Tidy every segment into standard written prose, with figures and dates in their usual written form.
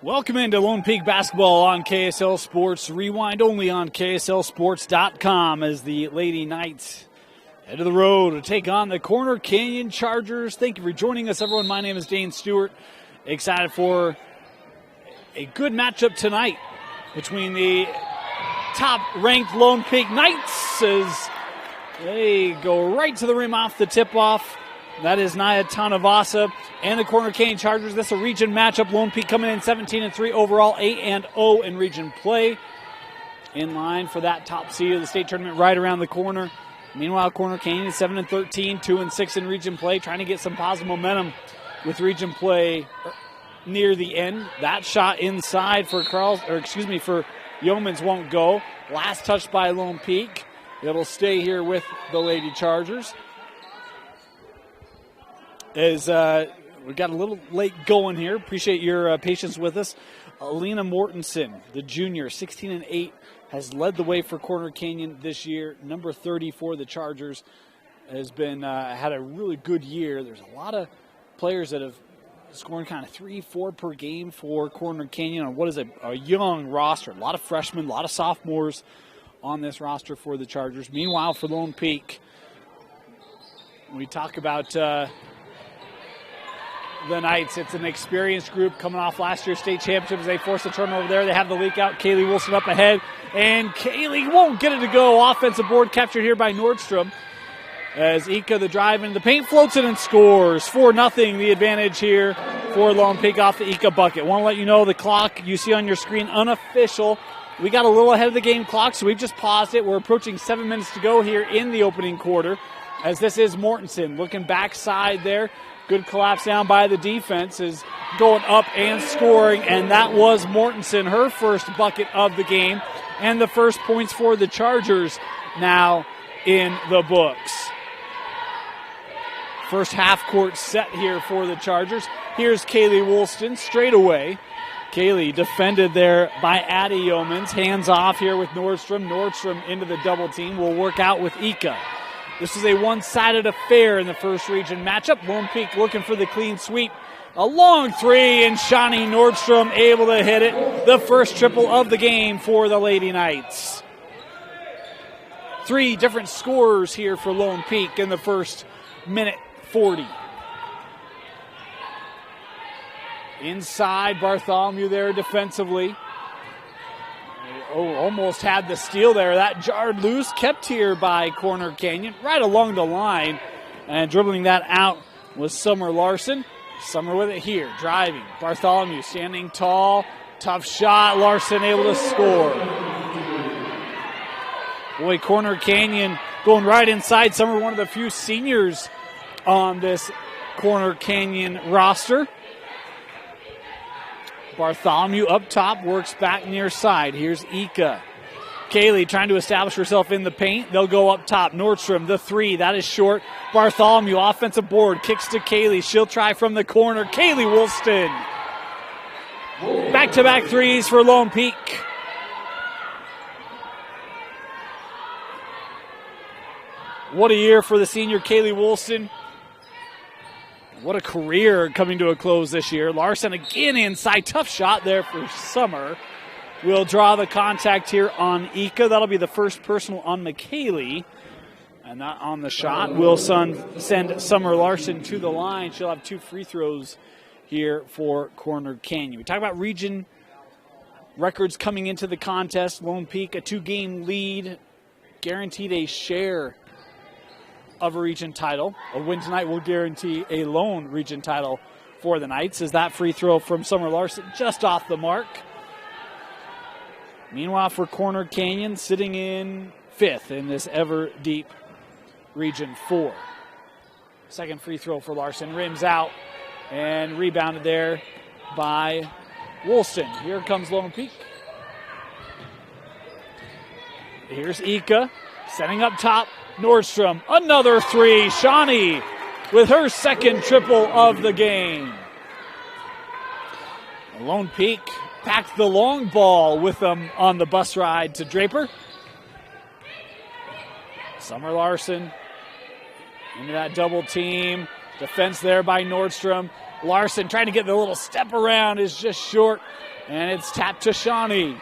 Welcome into Lone Peak Basketball on KSL Sports. Rewind only on KSLSports.com as the Lady Knights head to the road to take on the Corner Canyon Chargers. Thank you for joining us, everyone. My name is Dane Stewart. Excited for a good matchup tonight between the top-ranked Lone Peak Knights as they go right to the rim off the tip-off. That is Naya Tanavasa and the Corner Canyon Chargers. This is a region matchup. Lone Peak coming in 17-3 overall, 8-0 in region play. In line for that top seed of the state tournament right around the corner. Meanwhile, Corner Canyon is 7-13, 2-6 in region play, trying to get some positive momentum with region play near the end. That shot inside for for Yeomans won't go. Last touch by Lone Peak. It'll stay here with the Lady Chargers. As we got a little late going here. Appreciate your patience with us. Alina Mortensen, the junior, 16-8, has led the way for Corner Canyon this year. Number 30 for the Chargers has been had a really good year. There's a lot of players that have scored kind of 3-4 per game for Corner Canyon on what is a young roster. A lot of freshmen, a lot of sophomores on this roster for the Chargers. Meanwhile, for Lone Peak, we talk about the Knights. It's an experienced group coming off last year's state championship as they force a turnover there. They have the leak out. Kaylee Wilson up ahead, and Kaylee won't get it to go. Offensive board captured here by Nordstrom as Ika, the drive into the paint, floats it and scores. 4-0 the advantage here for Lone Peak off the Ika bucket. Want to let you know the clock you see on your screen, unofficial. We got a little ahead of the game clock, so we've just paused it. We're approaching 7 minutes to go here in the opening quarter as this is Mortensen looking backside there. Good collapse down by the defense, is going up and scoring, and that was Mortensen, her first bucket of the game, and the first points for the Chargers now in the books. First half-court set here for the Chargers. Here's Kaylee Woolston straight away. Kaylee defended there by Addie Yeomans. Hands off here with Nordstrom. Nordstrom into the double team. Will work out with Ika. This is a one-sided affair in the first region matchup. Lone Peak looking for the clean sweep. A long three, and Shawnee Nordstrom able to hit it. The first triple of the game for the Lady Knights. 3 different scorers here for Lone Peak in the first minute 40. Inside, Bartholomew there defensively. Oh, almost had the steal there. That jarred loose, kept here by Corner Canyon, right along the line. And dribbling that out was Summer Larson. Summer with it here, driving. Bartholomew standing tall, tough shot. Larson able to score. Boy, Corner Canyon going right inside. Summer, one of the few seniors on this Corner Canyon roster. Bartholomew up top, works back near side. Here's Ika. Kaylee trying to establish herself in the paint. They'll go up top. Nordstrom, the 3. That is short. Bartholomew, offensive board. Kicks to Kaylee. She'll try from the corner. Kaylee Woolston. Back-to-back threes for Lone Peak. What a year for the senior Kaylee Woolston. What a career coming to a close this year. Larson again inside. Tough shot there for Summer. We'll draw the contact here on Ika. That'll be the first personal on McKaylee. And not on the shot. We'll send Summer Larson to the line. She'll have 2 free throws here for Corner Canyon. We talk about region records coming into the contest. Lone Peak, a 2-game lead. Guaranteed a share of a region title. A win tonight will guarantee a lone region title for the Knights. Is that free throw from Summer Larson just off the mark. Meanwhile, for Corner Canyon, sitting in 5th in this ever deep region 4. Second free throw for Larson, rims out and rebounded there by Woolston. Here comes Lone Peak. Here's Ika setting up top. Nordstrom, another 3. Shawnee with her second triple of the game. Lone Peak packed the long ball with them on the bus ride to Draper. Summer Larson into that double team. Defense there by Nordstrom. Larson trying to get the little step around is just short, and it's tapped to Shawnee.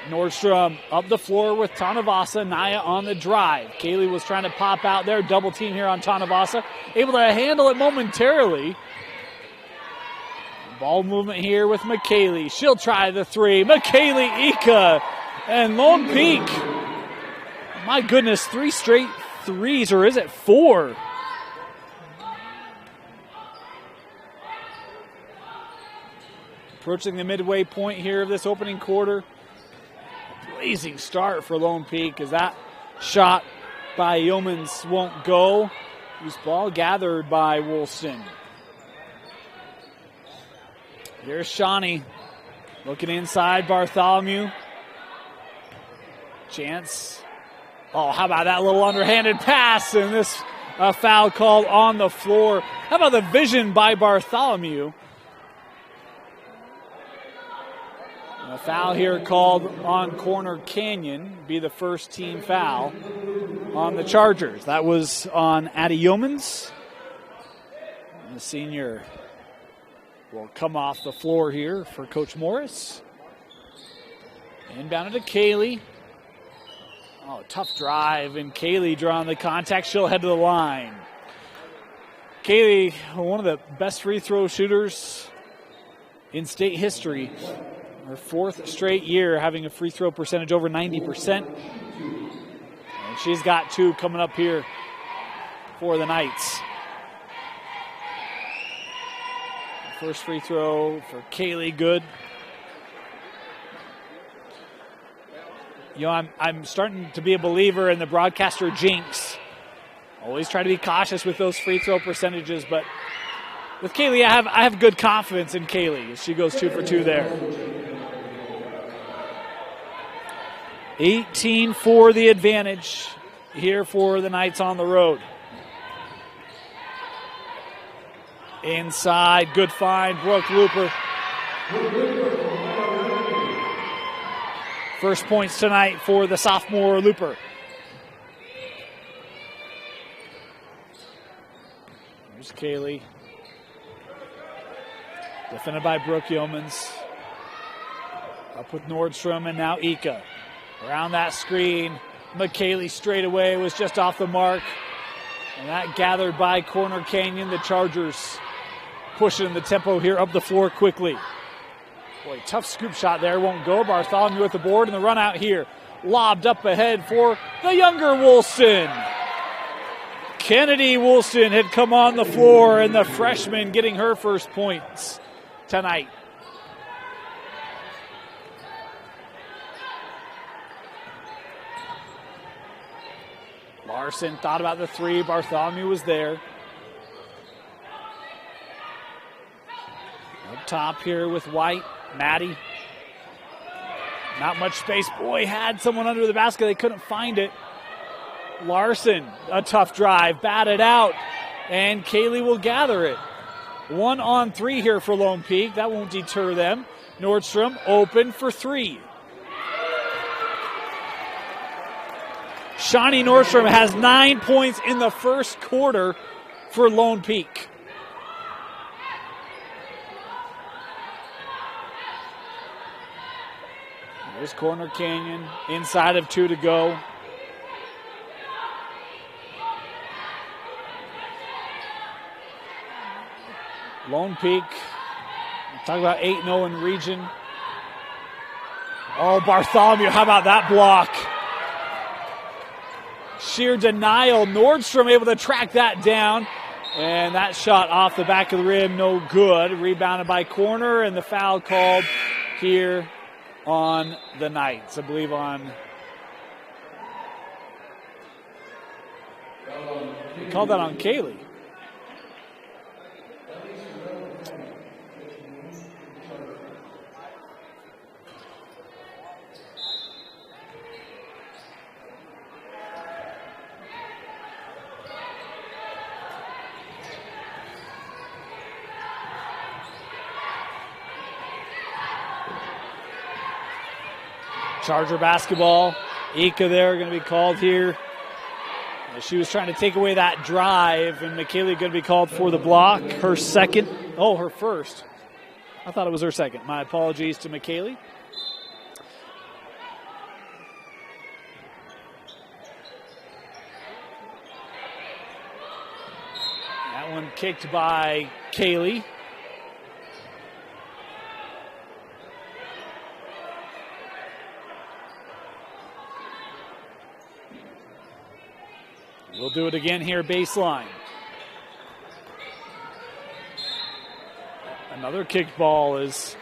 Nordstrom up the floor with Tanavasa. Naya on the drive. Kaylee was trying to pop out there. Double team here on Tanavasa. Able to handle it momentarily. Ball movement here with McKaylee. She'll try the three. McKaylee Ika and Lone Peak. My goodness, 3 straight threes, or is it 4? Approaching the midway point here of this opening quarter. Blazing start for Lone Peak as that shot by Yeomans won't go. Loose ball gathered by Woolston. Here's Shawnee looking inside Bartholomew. Chance. Oh, how about that little underhanded pass, and this foul called on the floor. How about the vision by Bartholomew? A foul here called on Corner Canyon, be the first team foul on the Chargers. That was on Addie Yeomans. The senior will come off the floor here for Coach Morris. Inbounded to Kaylee. Oh, tough drive, and Kaylee drawing the contact. She'll head to the line. Kaylee, one of the best free throw shooters in state history. Her 4th straight year having a free throw percentage over 90%. And she's got 2 coming up here for the Knights. First free throw for Kaylee, good. You know, I'm starting to be a believer in the broadcaster jinx. Always try to be cautious with those free throw percentages, but with Kaylee, I have good confidence in Kaylee. She goes 2 for 2 there. 18 for the advantage here for the Knights on the road. Inside, good find, Brooke Looper. First points tonight for the sophomore Looper. There's Kaylee. Defended by Brooke Yeomans. Up with Nordstrom and now Ika. Around that screen, McKaylee straight away was just off the mark. And that gathered by Corner Canyon. The Chargers pushing the tempo here up the floor quickly. Boy, tough scoop shot there, won't go. Bartholomew with the board and the run out here. Lobbed up ahead for the younger Woolston. Kennedy Woolston had come on the floor, and the freshman getting her first points tonight. Larson thought about the three. Bartholomew was there. Up top here with White. Maddie. Not much space. Boy, had someone under the basket. They couldn't find it. Larson, a tough drive. Batted out. And Kaylee will gather it. 1-on-3 here for Lone Peak. That won't deter them. Nordstrom open for three. Shawnee Nordstrom has 9 points in the first quarter for Lone Peak. There's Corner Canyon, inside of 2 to go. Lone Peak, talk about 8-0 in region. Oh, Bartholomew, how about that block? Sheer denial. Nordstrom able to track that down. And that shot off the back of the rim, no good. Rebounded by Corner, and the foul called here on the Knights. I believe on... They called that on Kaylee. Charger basketball. Ika there going to be called here. She was trying to take away that drive, and McKaylee going to be called for the block. Her second. Oh, her first. I thought it was her second. My apologies to McKaylee. That one kicked by Kaylee. We'll do it again here, baseline. Another kicked ball is,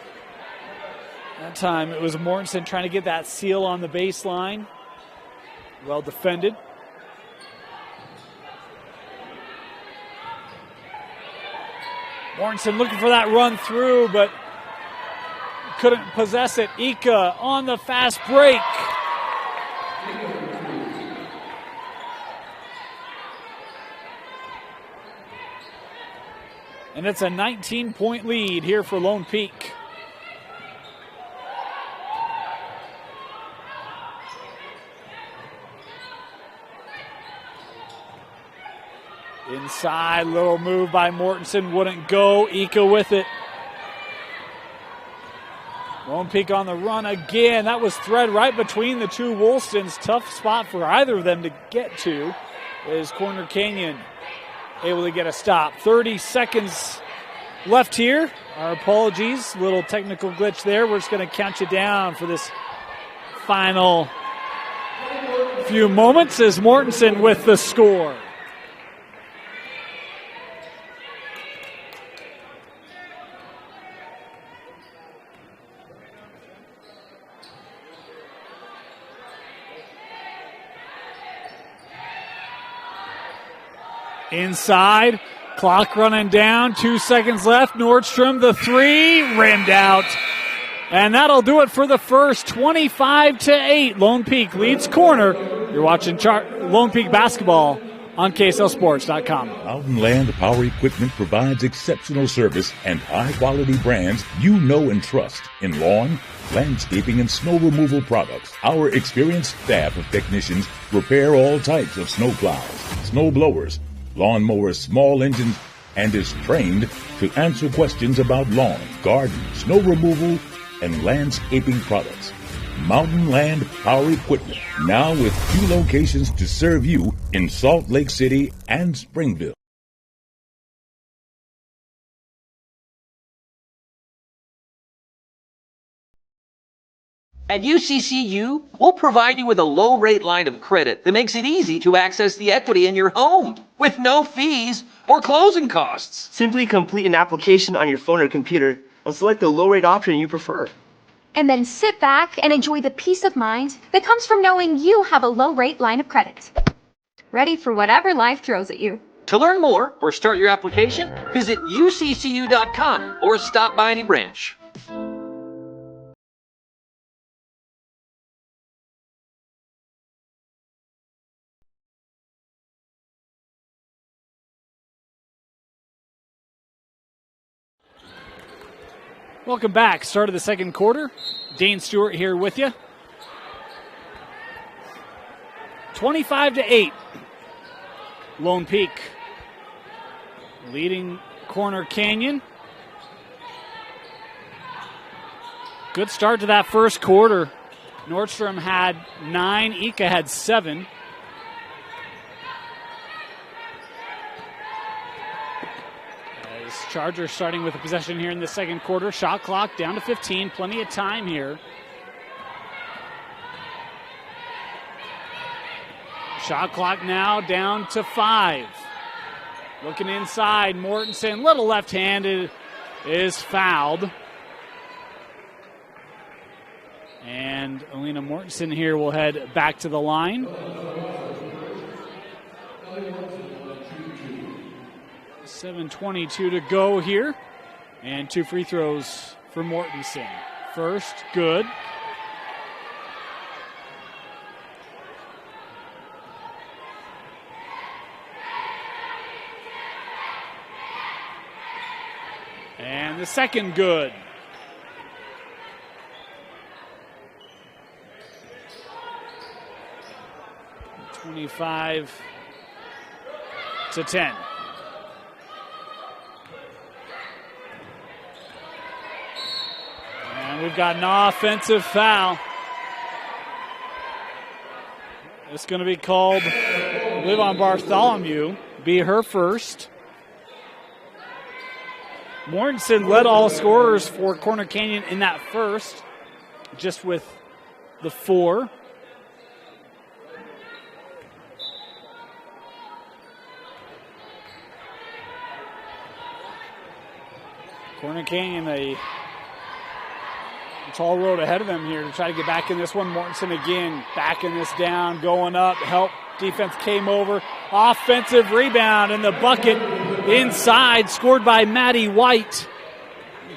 that time it was Mortensen trying to get that seal on the baseline. Well defended. Mortensen looking for that run through, but couldn't possess it. Ika on the fast break. And it's a 19-point lead here for Lone Peak. Inside, little move by Mortensen, wouldn't go. Ika with it. Lone Peak on the run again. That was thread right between the two Woolstons. Tough spot for either of them to get to. Is Corner Canyon able to get a stop. 30 seconds left here. Our apologies. Little technical glitch there. We're just going to count you down for this final few moments as Mortensen with the score. Inside, clock running down, 2 seconds left. Nordstrom, the three, rimmed out. And that'll do it for the first, 25-8. Lone Peak leads corner. You're watching Lone Peak basketball on KSLSports.com. Mountain Land Power Equipment provides exceptional service and high-quality brands you know and trust in lawn, landscaping, and snow removal products. Our experienced staff of technicians repair all types of snow plows, snow blowers, lawn mowers, small engines, and is trained to answer questions about lawn, garden, snow removal, and landscaping products. Mountain Land Power Equipment, now with 2 locations to serve you in Salt Lake City and Springville. At UCCU, we'll provide you with a low-rate line of credit that makes it easy to access the equity in your home with no fees or closing costs. Simply complete an application on your phone or computer and select the low-rate option you prefer. And then sit back and enjoy the peace of mind that comes from knowing you have a low-rate line of credit. Ready for whatever life throws at you. To learn more or start your application, visit uccu.com or stop by any branch. Welcome back. Start of the second quarter. Dane Stewart here with you. 25-8. Lone Peak leading Corner Canyon. Good start to that first quarter. Nordstrom had 9, Ika had 7. Chargers starting with a possession here in the second quarter. Shot clock down to 15. Plenty of time here. Shot clock now down to 5. Looking inside. Mortensen, little left-handed, is fouled. And Alina Mortensen here will head back to the line. 7:22 to go here. And 2 free throws for Mortensen. First, good. And the second, good. to 10. And we've got an offensive foul. It's going to be called, I believe, on Bartholomew. Be her first. Mortensen led all scorers for Corner Canyon in that first, just with the 4. Corner Canyon, a tall road ahead of them here to try to get back in this one. Mortensen again, backing this down, going up, help. Defense came over. Offensive rebound in the bucket inside, scored by Maddie White.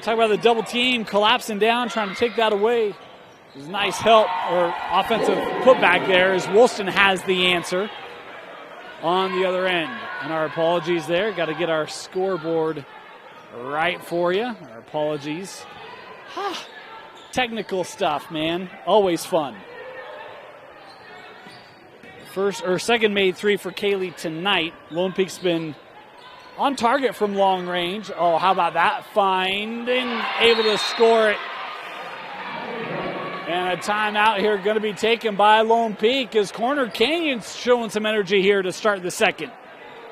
Talk about the double team collapsing down, trying to take that away. It was nice help or offensive putback there as Woolston has the answer on the other end. And our apologies there. Got to get our scoreboard right for you. Our apologies. Technical stuff, man. Always fun. Second made 3 for Kaylee tonight. Lone Peak's been on target from long range. Oh, how about that find and able to score it. And a timeout here going to be taken by Lone Peak as Corner Canyon's showing some energy here to start the second.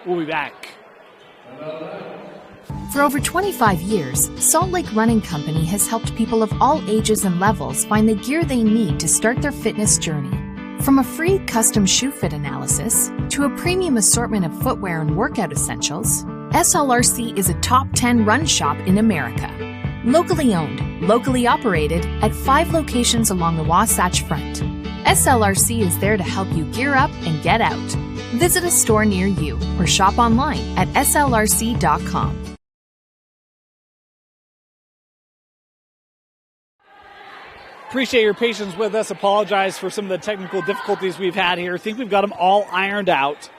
We'll be back. For over 25 years, Salt Lake Running Company has helped people of all ages and levels find the gear they need to start their fitness journey. From a free custom shoe fit analysis to a premium assortment of footwear and workout essentials, SLRC is a top 10 run shop in America. Locally owned, locally operated at 5 locations along the Wasatch Front. SLRC is there to help you gear up and get out. Visit a store near you or shop online at slrc.com. Appreciate your patience with us. Apologize for some of the technical difficulties we've had here. I think we've got them all ironed out.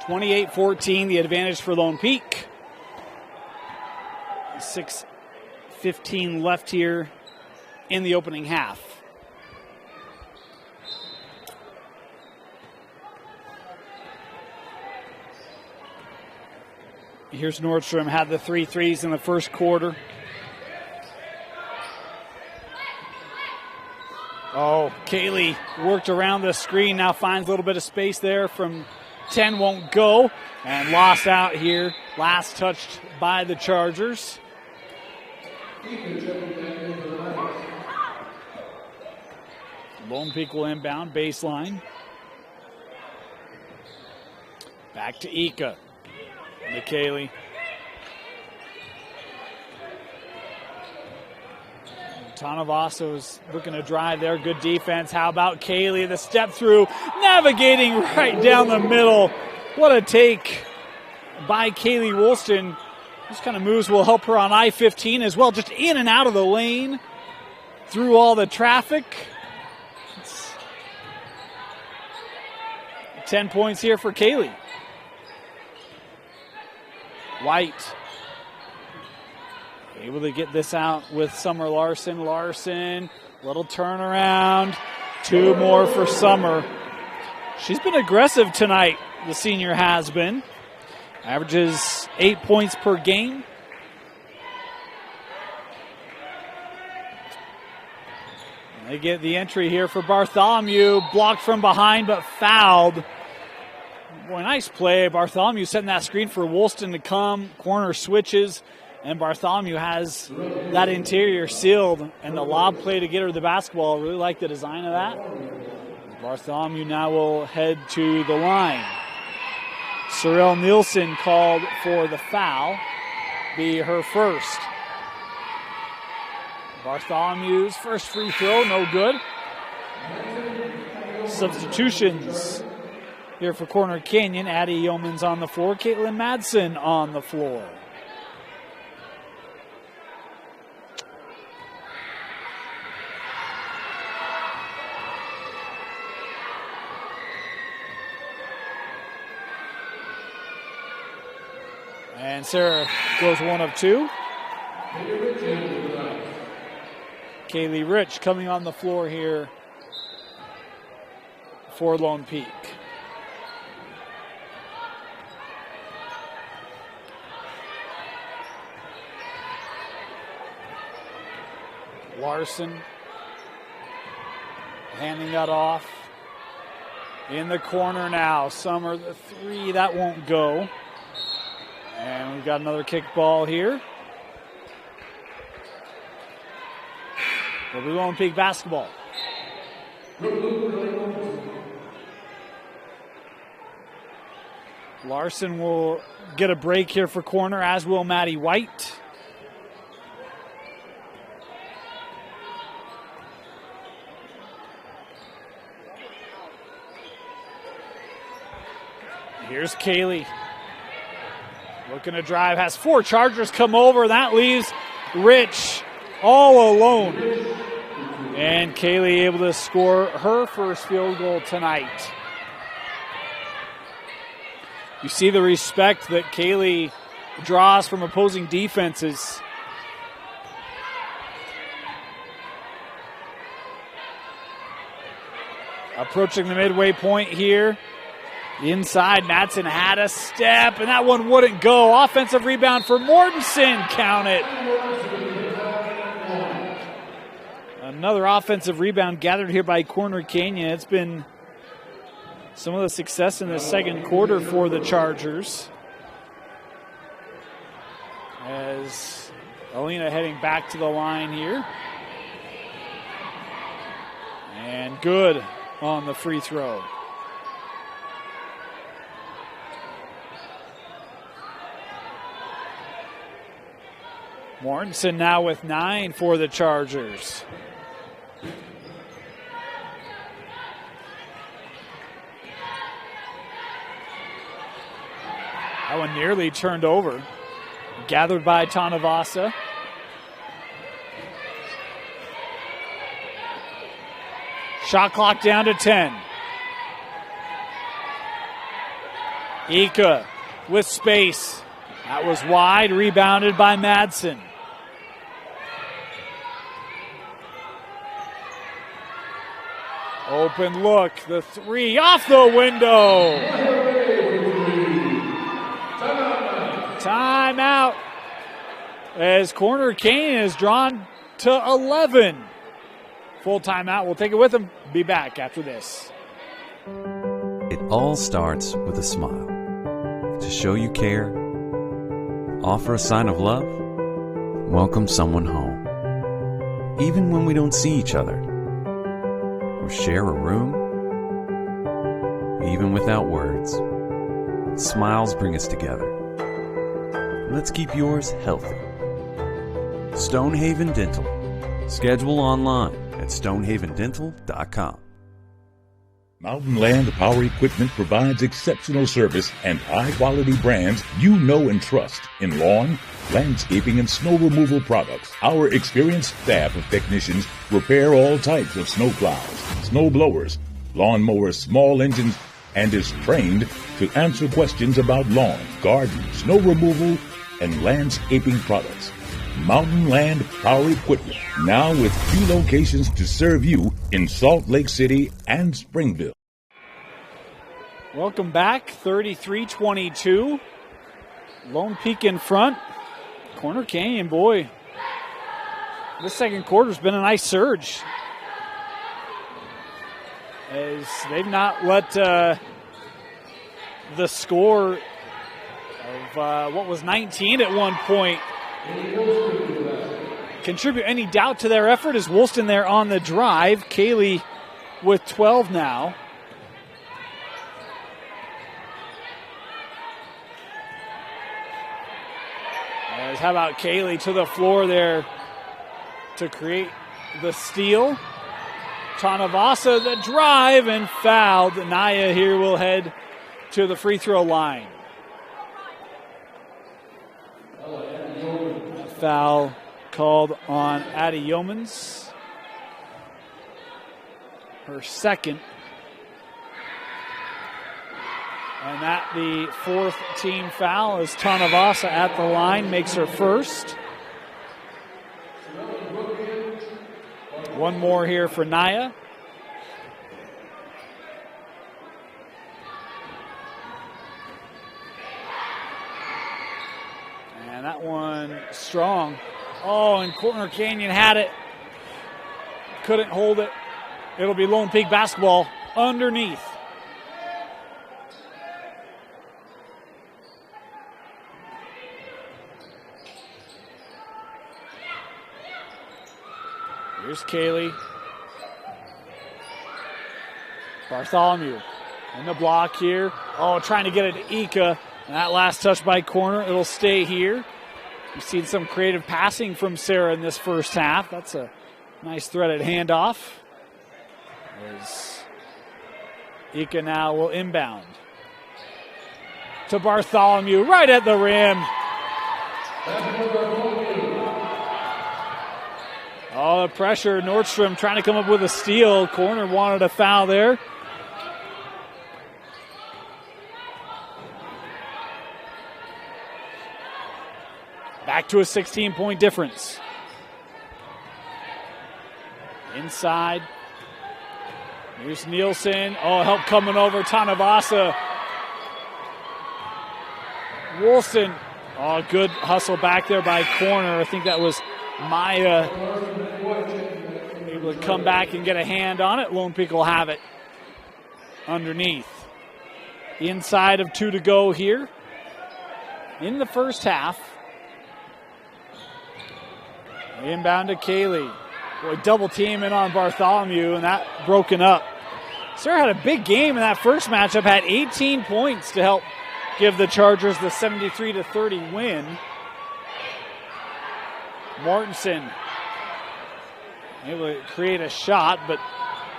28-14, the advantage for Lone Peak. 6:15 left here in the opening half. Here's Nordstrom, had the 3 threes in the first quarter. Oh, Kaylee worked around the screen, now finds a little bit of space there from 10, won't go, and lost out here. Last touched by the Chargers. Lone Peak will inbound, baseline. Back to Ika. McKaylee. Tanavaso's looking to drive there. Good defense. How about Kaylee? The step through, navigating right down the middle. What a take by Kaylee Woolston. These kind of moves will help her on I-15 as well. Just in and out of the lane, through all the traffic. It's 10 points here for Kaylee. White able to get this out with Summer Larson. Larson, little turnaround. 2 more for Summer. She's been aggressive tonight, the senior has been. Averages 8 points per game. And they get the entry here for Bartholomew. Blocked from behind, but fouled. Boy, nice play. Bartholomew setting that screen for Woolston to come. Corner switches. And Bartholomew has that interior sealed, and the lob play to get her the basketball. Really like the design of that. Bartholomew now will head to the line. Sorrell Nielsen called for the foul. Be her first. Bartholomew's first free throw, no good. Substitutions here for Corner Canyon. Addie Yeoman's on the floor. Caitlin Madsen on the floor. And Sarah goes 1 of 2. Kaylee Rich coming on the floor here for Lone Peak. Larson handing that off. In the corner now. Summer, the three, that won't go. And we've got another kick ball here. It'll be Lone Peak basketball. Larson will get a break here for corner, as will Maddie White. Here's Kaylee. Looking to drive, has 4 Chargers come over. That leaves Rich all alone. And Kaylee able to score her first field goal tonight. You see the respect that Kaylee draws from opposing defenses. Approaching the midway point here. Inside, Madsen had a step, and that one wouldn't go. Offensive rebound for Mortensen. Count it. Another offensive rebound gathered here by Corner Canyon. It's been some of the success in the second quarter for the Chargers. As Alina heading back to the line here. And good on the free throw. Mortensen now with 9 for the Chargers. That one nearly turned over. Gathered by Tanavasa. Shot clock down to 10. Ika with space. That was wide, rebounded by Madsen. Open look, the three off the window. Timeout as Corner Canyon is drawn to 11. Full timeout, we'll take it with them. Be back after this. It all starts with a smile. To show you care, offer a sign of love, welcome someone home. Even when we don't see each other, or share a room, even without words, smiles bring us together. Let's keep yours healthy. Stonehaven Dental. Schedule online at stonehavendental.com. Mountain Land Power Equipment provides exceptional service and high-quality brands you know and trust in lawn, landscaping, and snow removal products. Our experienced staff of technicians repair all types of snow plows, snow blowers, lawn mowers, small engines, and is trained to answer questions about lawn, garden, snow removal, and landscaping products. Mountain Land Power Equipment, now with 2 locations to serve you in Salt Lake City and Springville. Welcome back, 33-22. Lone Peak in front. Corner Canyon, boy, this second quarter's been a nice surge. As they've not let the score of what was 19 at one point contribute any doubt to their effort. As Woolston there on the drive. Kaylee with 12 now. As how about Kaylee to the floor there to create the steal. Tanavasa the drive and fouled. Naya here will head to the free throw line. Foul called on Addie Yeomans. Her second. And that the 4th team foul as Tanavasa at the line makes her first. One more here for Naya. And that one strong. Oh, and Corner Canyon had it. couldn't hold it. It'll be Lone Peak basketball underneath. Here's Kaylee. Bartholomew in the block here. Oh, trying to get it to Ika. And that last touch by Corner, it'll stay here. We've seen some creative passing from Sarah in this first half. That's a nice threaded handoff. As Ika now will inbound to Bartholomew right at the rim. Oh, the pressure. Nordstrom trying to come up with a steal. Corner wanted a foul there. Back to a 16-point difference. Inside. Here's Nielsen. Oh, help coming over. Tanavasa. Wolfson. Oh, good hustle back there by Corner. I think that was Maya able to come back and get a hand on it. Lone Peak will have it underneath. Inside of 2 to go here in the first half. Inbound to Kaylee. Boy, double teaming on Bartholomew, and that broken up. Sarah had a big game in that first matchup, had 18 points to help give the Chargers the 73-30 win. Mortensen able to create a shot, but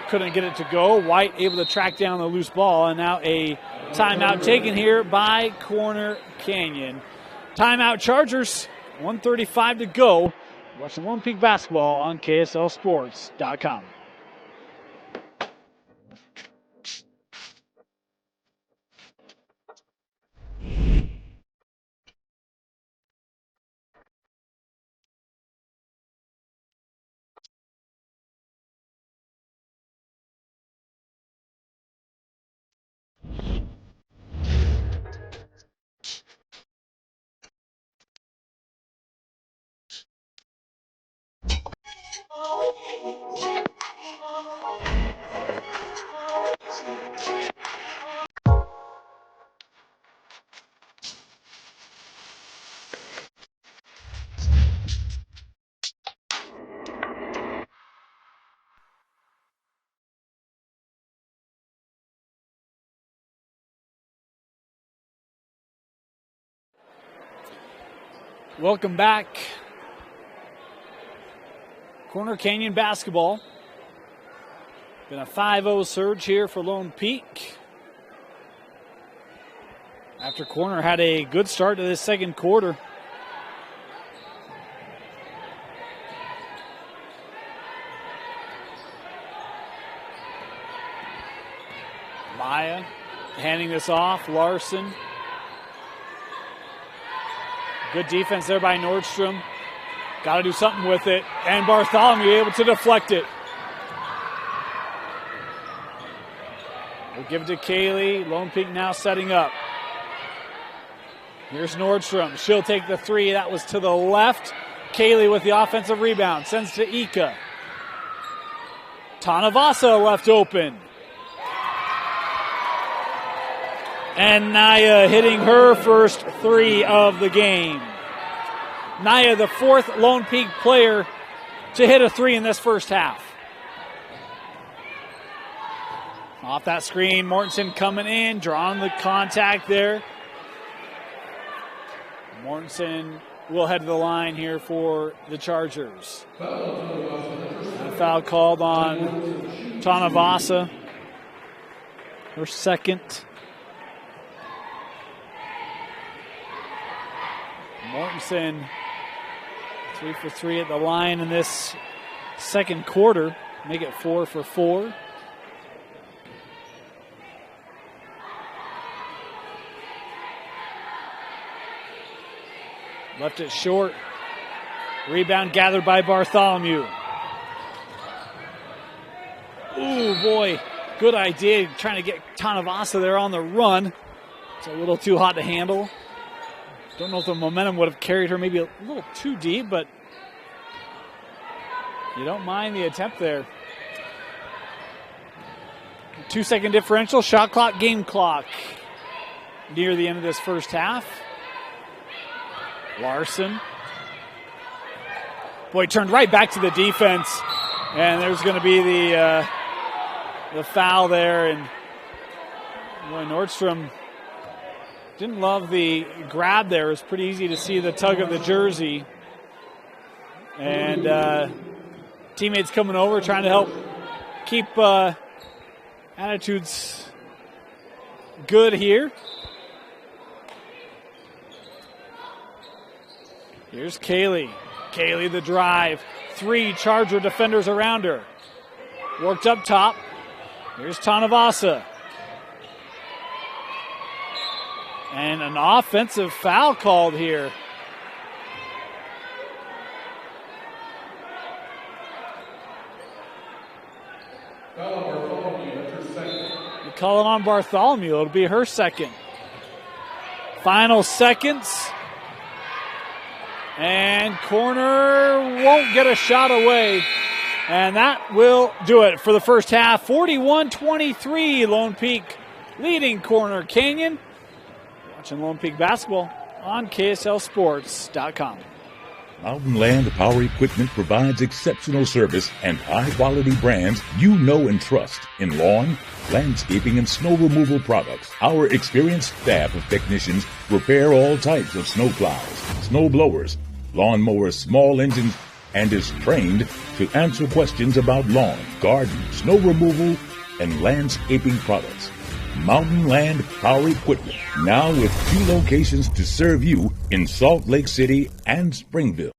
couldn't get it to go. White able to track down the loose ball, and now a timeout taken here by Corner Canyon. Timeout Chargers, 1:35 to go. Watching Lone Peak basketball on KSLSports.com. Welcome back. Corner Canyon basketball. Been a 5-0 surge here for Lone Peak. After Corner had a good start to this second quarter. Maya handing this off. Larson. Good defense there by Nordstrom. Got to do something with it. And Bartholomew able to deflect it. We'll give it to Kaylee. Lone Peak now setting up. Here's Nordstrom. She'll take the three. That was to the left. Kaylee with the offensive rebound. Sends to Ika. Tanavasa left open. And Naya hitting her first three of the game. Naya, the fourth Lone Peak player to hit a three in this first half. Off that screen, Mortensen coming in, drawing the contact there. Mortensen will head to the line here for the Chargers. A foul called on Tanavasa. Her second. Mortensen 3 for 3 at the line in this second quarter. Make it 4 for 4. Left it short. Rebound gathered by Bartholomew. Ooh, boy. Good idea trying to get Tanavasa there on the run. It's a little too hot to handle. Don't know if the momentum would have carried her maybe a little too deep, but you don't mind the attempt there. 2-second differential, shot clock, game clock. Near the end of this first half. Larson. Boy, turned right back to the defense. And there's going to be the foul there. And boy, Nordstrom didn't love the grab there. It was pretty easy to see the tug of the jersey. And teammates coming over trying to help keep attitudes good here. Here's Kaylee. Kaylee the drive. 3 Charger defenders around her. Worked up top. Here's Tanavasa. And an offensive foul called here. You call it on Bartholomew. It'll be her second. Final seconds. And corner won't get a shot away. And that will do it for the first half. 41-23, Lone Peak leading Corner Canyon. Watching Lone Peak basketball on KSLSports.com. Mountain Land Power Equipment provides exceptional service and high-quality brands you know and trust in lawn, landscaping, and snow removal products. Our experienced staff of technicians repair all types of snow plows, snow blowers, lawn mowers, small engines, and is trained to answer questions about lawn, garden, snow removal, and landscaping products. Mountain Land Power Equipment, now with 2 locations to serve you in Salt Lake City and Springville.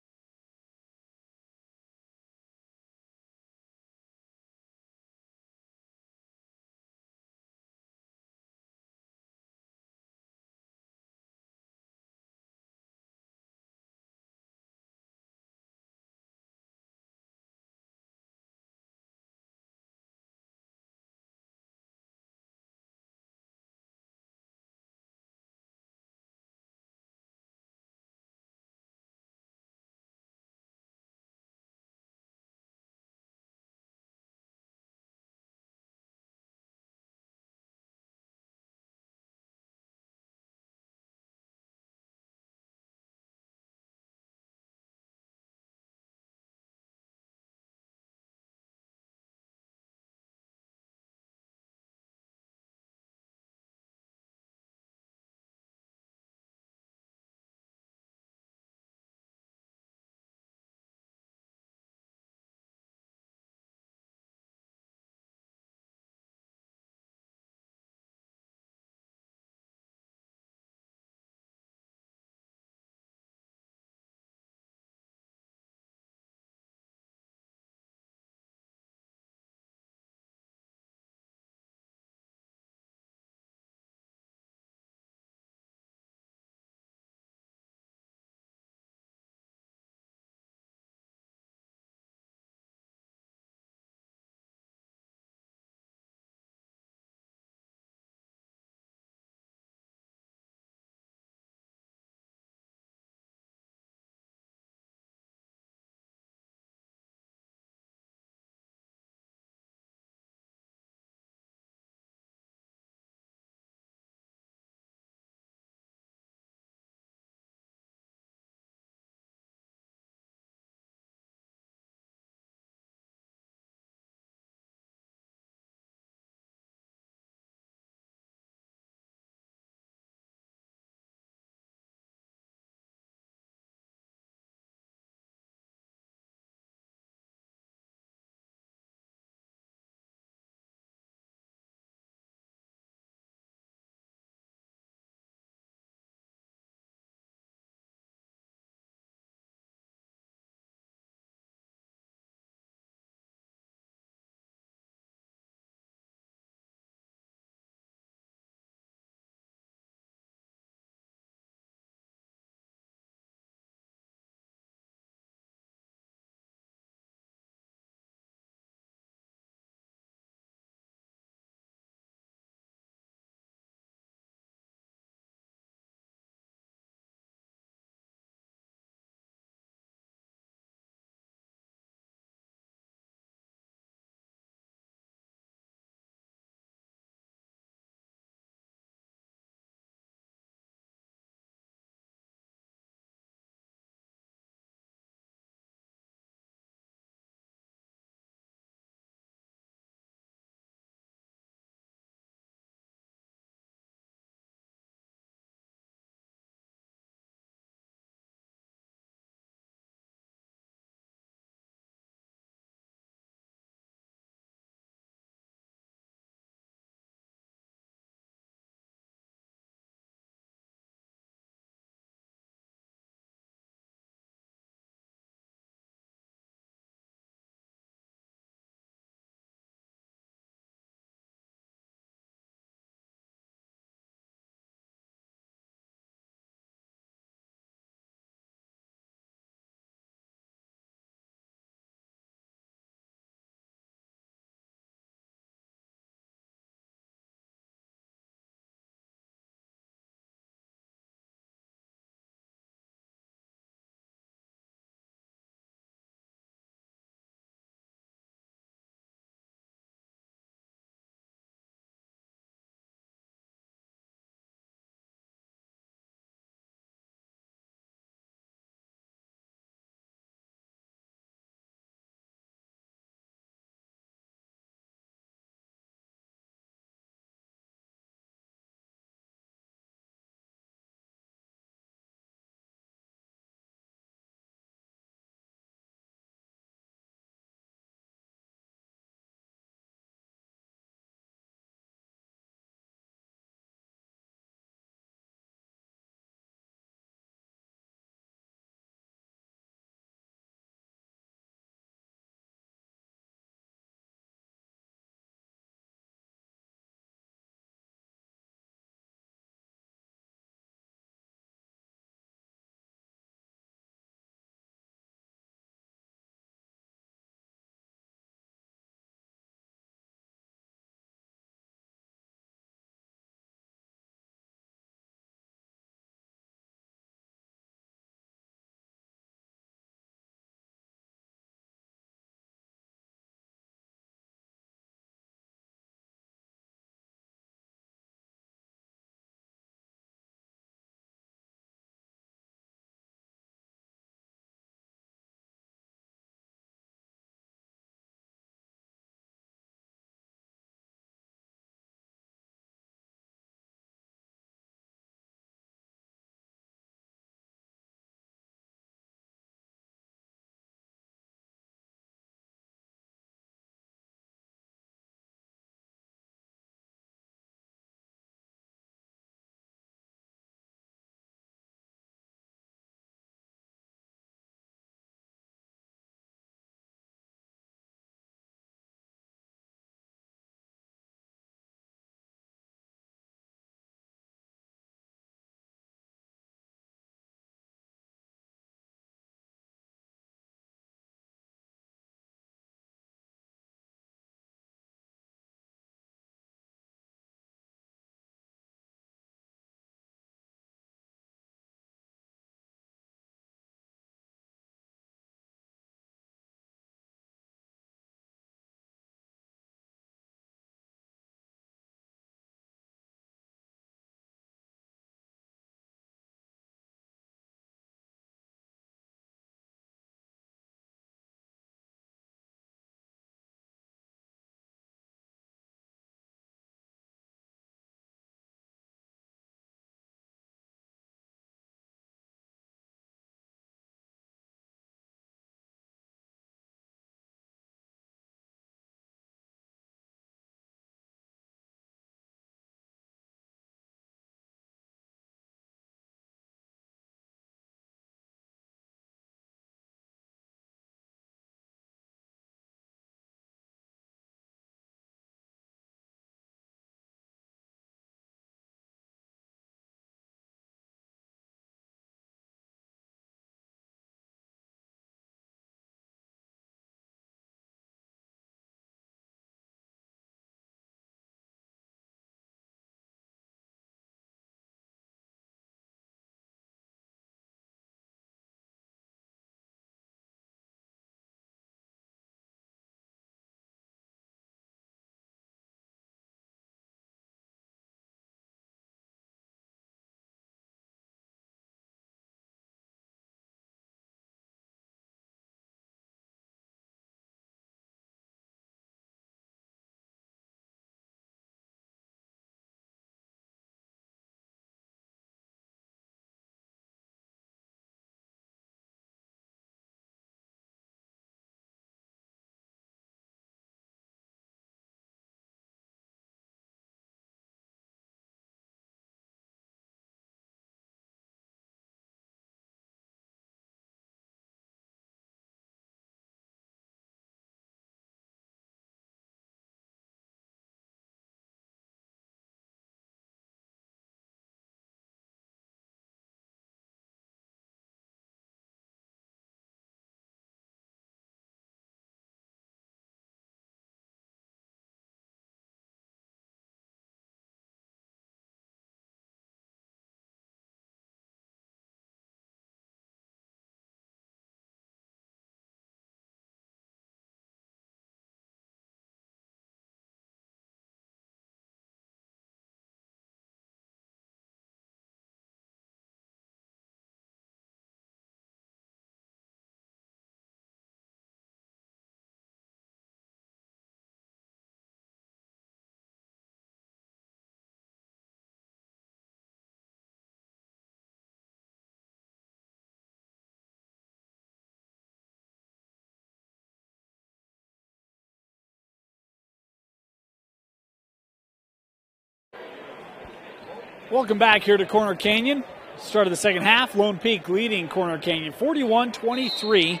Welcome back here to Corner Canyon. Start of the second half. Lone Peak leading Corner Canyon 41-23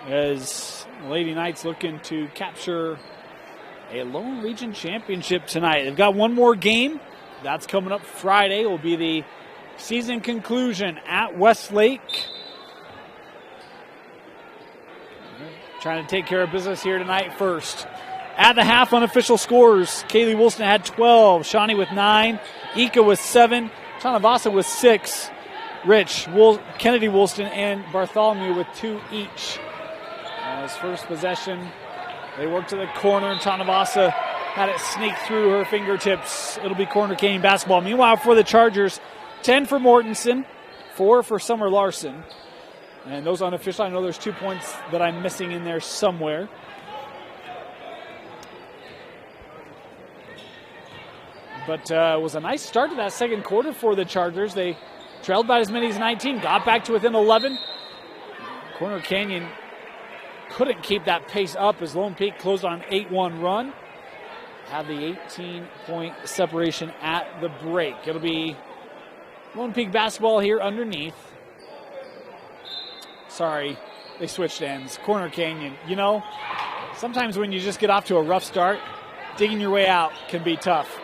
as Lady Knights looking to capture a Lone Region Championship tonight. They've got one more game. That's coming up Friday. Will be the season conclusion at Westlake. Trying to take care of business here tonight first. At the half, unofficial scores. Kaylee Woolston had 12. Shawnee with 9. Ika with 7. Tanavasa with 6. Kennedy Woolston and Bartholomew with 2 each. As first possession, they worked to the corner, and Tanavasa had it sneak through her fingertips. It'll be Corner Canyon basketball. Meanwhile, for the Chargers, 10 for Mortensen, 4 for Summer Larson. And those unofficial, I know there's 2 points that I'm missing in there somewhere. But it was a nice start to that second quarter for the Chargers. They trailed by as many as 19, got back to within 11. Corner Canyon couldn't keep that pace up as Lone Peak closed on an 8-1 run. Had the 18-point separation at the break. It'll be Lone Peak basketball here underneath. Sorry, they switched ends. Corner Canyon. You know, sometimes when you just get off to a rough start, digging your way out can be tough.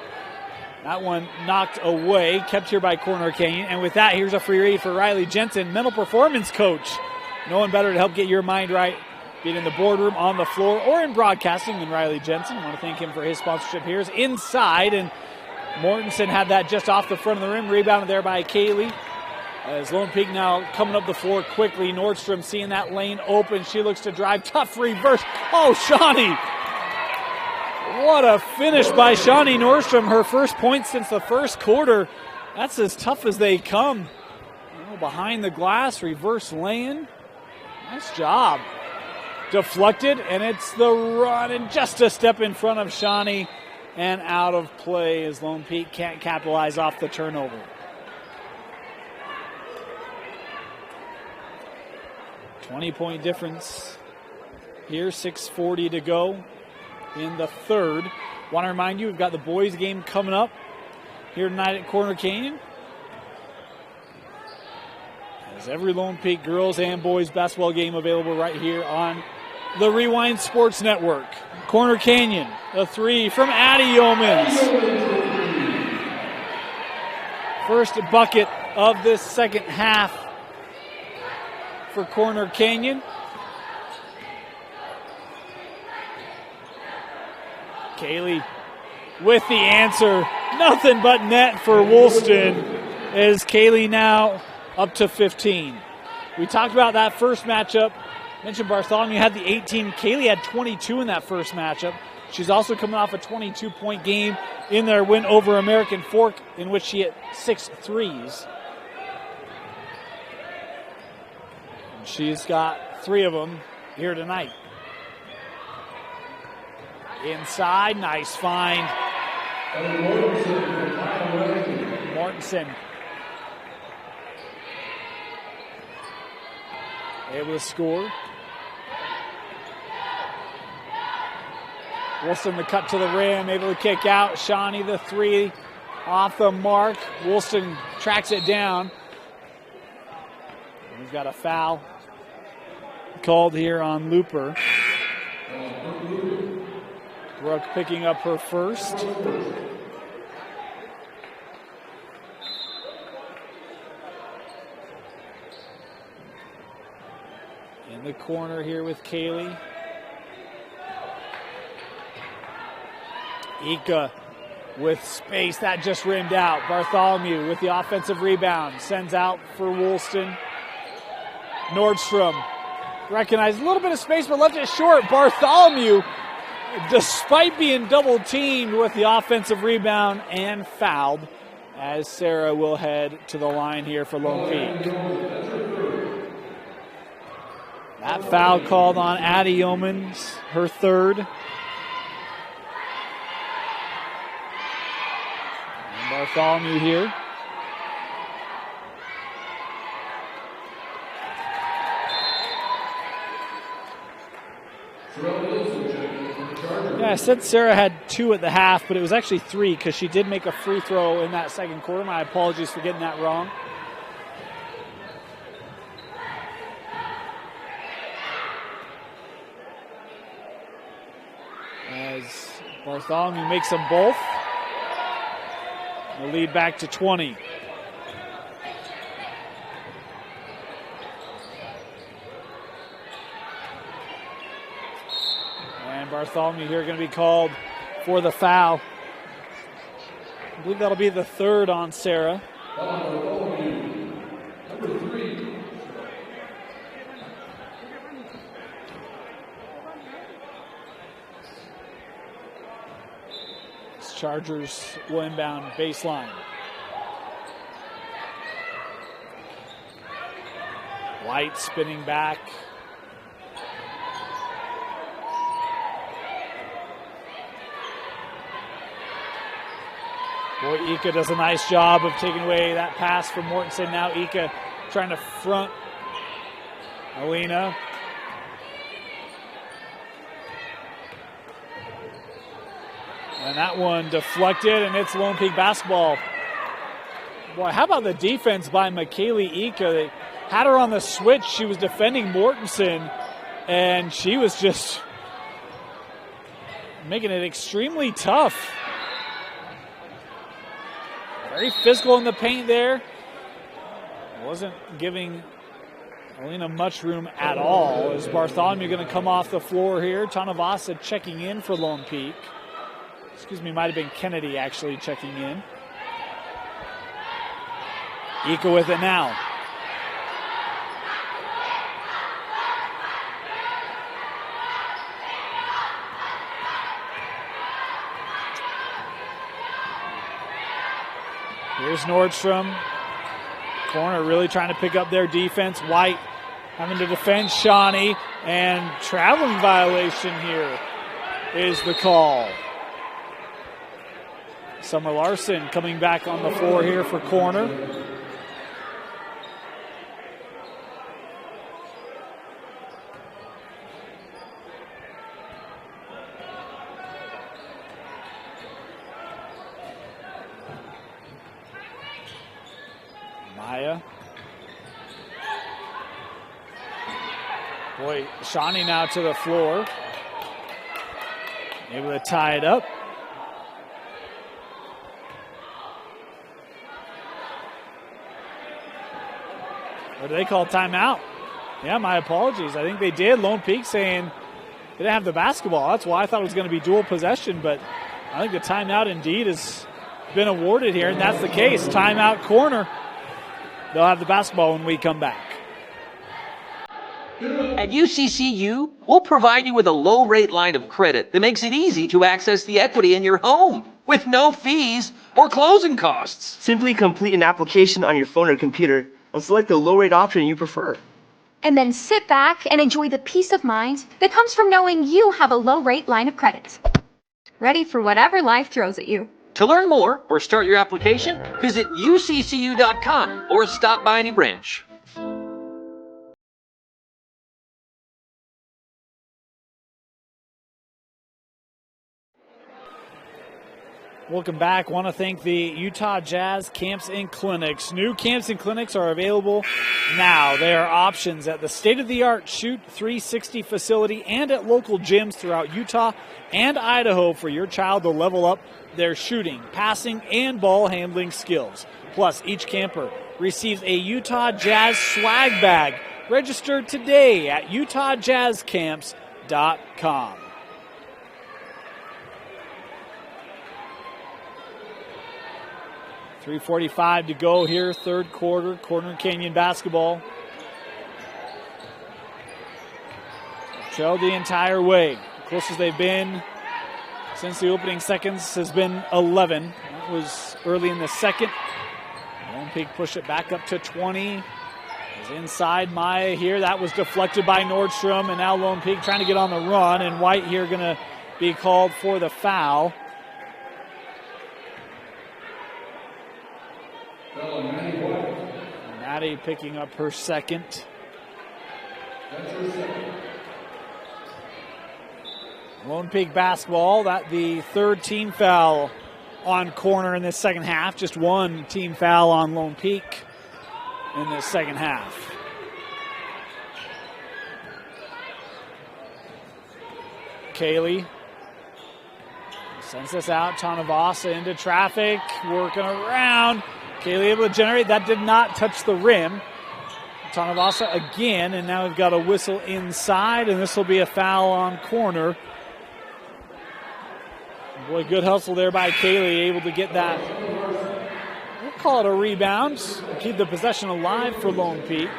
That one knocked away, kept here by Corner Canyon. And with that, here's a free read for Riley Jensen, mental performance coach. No one better to help get your mind right, be it in the boardroom, on the floor, or in broadcasting than Riley Jensen. I want to thank him for his sponsorship here. Is inside, and Mortensen had that just off the front of the rim, rebounded there by Kaylee. As Lone Peak now coming up the floor quickly. Nordstrom seeing that lane open. She looks to drive. Tough reverse. Oh, Shawnee. What a finish by Shawnee Nordstrom. Her first point since the first quarter. That's as tough as they come. Oh, behind the glass, reverse lane. Nice job. Deflected, and it's the run, and just a step in front of Shawnee and out of play as Lone Peak can't capitalize off the turnover. $20-point difference here, 6:40 to go in the third. Want to remind you, we've got the boys game coming up here tonight at Corner Canyon. As every Lone Peak girls and boys basketball game available right here on the Rewind Sports Network. Corner Canyon, a 3 from Addie Yeomans. First bucket of this second half for Corner Canyon. Kaylee with the answer. Nothing but net for Woolston as Kaylee now up to 15. We talked about that first matchup. Mentioned Bartholomew had the 18. Kaylee had 22 in that first matchup. She's also coming off a 22-point game in their win over American Fork, in which she hit 6 threes. And she's got 3 of them here tonight. Inside, nice find. Mortensen able to score. Woolston the cut to the rim, able to kick out. Shawnee the 3 off the mark. Woolston tracks it down. We've got a foul called here on Looper. Brooke picking up her first. In the corner here with Kaylee. Ika with space, that just rimmed out. Bartholomew with the offensive rebound, sends out for Woolston. Nordstrom recognized a little bit of space but left it short. Bartholomew, despite being double teamed with the offensive rebound and fouled, as Sarah will head to the line here for Lone Peak. That foul called on Addie Yeomans, her third. Bartholomew here. Yeah, I said Sarah had 2 at the half, but it was actually 3 because she did make a free throw in that second quarter. My apologies for getting that wrong. As Bartholomew makes them both. The lead back to 20. And Bartholomew here going to be called for the foul. I believe that'll be the 3rd on Sarah. Chargers will inbound baseline. White spinning back. Boy, Ika does a nice job of taking away that pass from Mortensen. Now Ika trying to front Alina. And that one deflected, and it's Lone Peak basketball. Boy, how about the defense by McKaylee Ika? They had her on the switch. She was defending Mortensen, and she was just making it extremely tough. Very physical in the paint there. Wasn't giving Alina much room at all. Is Bartholomew going to come off the floor here? Tanavasa checking in for Lone Peak. Excuse me, might have been Kennedy actually checking in. Ika with it now. Here's Nordstrom. Corner really trying to pick up their defense. White having to defend Shawnee, and traveling violation here is the call. Summer Larson coming back on the floor here for corner. Maya. Boy, Shawnee now to the floor. Able to tie it up. Or do they call timeout? Yeah, my apologies. I think they did. Lone Peak saying they didn't have the basketball. That's why I thought it was going to be dual possession, but I think the timeout indeed has been awarded here, and that's the case. Timeout corner. They'll have the basketball when we come back. At UCCU, we'll provide you with a low-rate line of credit that makes it easy to access the equity in your home with no fees or closing costs. Simply complete an application on your phone or computer and select the low rate option you prefer. And then sit back and enjoy the peace of mind that comes from knowing you have a low rate line of credit. Ready for whatever life throws at you. To learn more or start your application, visit uccu.com or stop by any branch. Welcome back. Want to thank the Utah Jazz Camps and Clinics. New camps and clinics are available now. They are options at the state-of-the-art Shoot 360 facility and at local gyms throughout Utah and Idaho for your child to level up their shooting, passing, and ball handling skills. Plus, each camper receives a Utah Jazz swag bag. Register today at utahjazzcamps.com. .345 to go here, third quarter, Corner Canyon basketball. Trailed the entire way. The closest they've been since the opening seconds has been 11. That was early in the second. Lone Peak pushed it back up to 20. Is inside Maya here. That was deflected by Nordstrom, and now Lone Peak trying to get on the run, and White here going to be called for the foul. Maddie picking up her second. Lone Peak basketball, that the third team foul on corner in this second half. Just one team foul on Lone Peak in this second half. Kaylee sends this out. Tanavasa into traffic, working around. Kaylee able to generate. That did not touch the rim. Tanavasa again, and now we've got a whistle inside, and this will be a foul on corner. Boy, good hustle there by Kaylee, able to get that. We'll call it a rebound. Keep the possession alive for Lone Peak.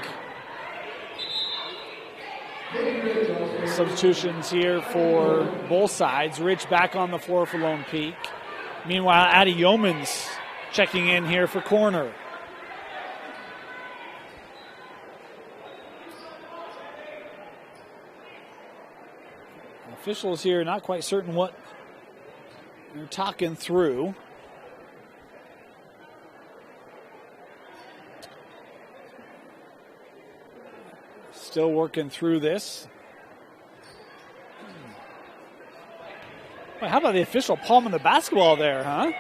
Substitutions here for both sides. Rich back on the floor for Lone Peak. Meanwhile, Addie Yeomans checking in here for corner. Officials here not quite certain what they're talking through. Still working through this. Well, how about the official palming the basketball there, huh?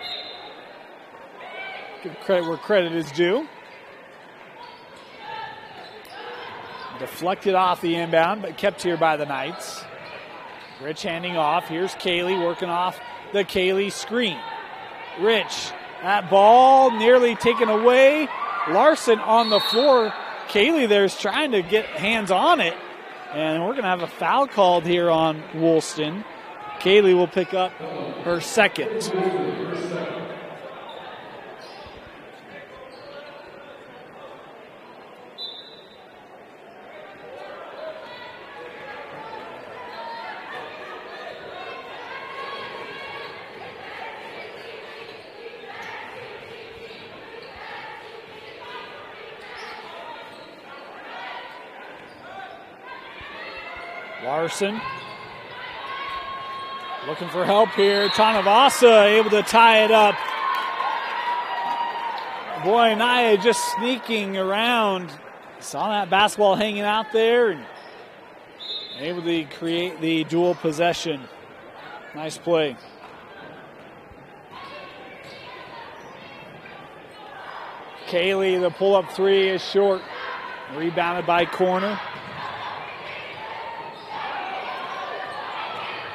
Give credit where credit is due. Deflected off the inbound, but kept here by the Knights. Rich handing off. Here's Kaylee working off the Kaylee screen. Rich, that ball nearly taken away. Larson on the floor. Kaylee there's trying to get hands on it. And we're going to have a foul called here on Woolston. Kaylee will pick up her second. Larson looking for help here. Tanavasa able to tie it up. Boy, Naya just sneaking around. Saw that basketball hanging out there and able to create the dual possession. Nice play. Kaylee, the pull-up three is short. Rebounded by corner.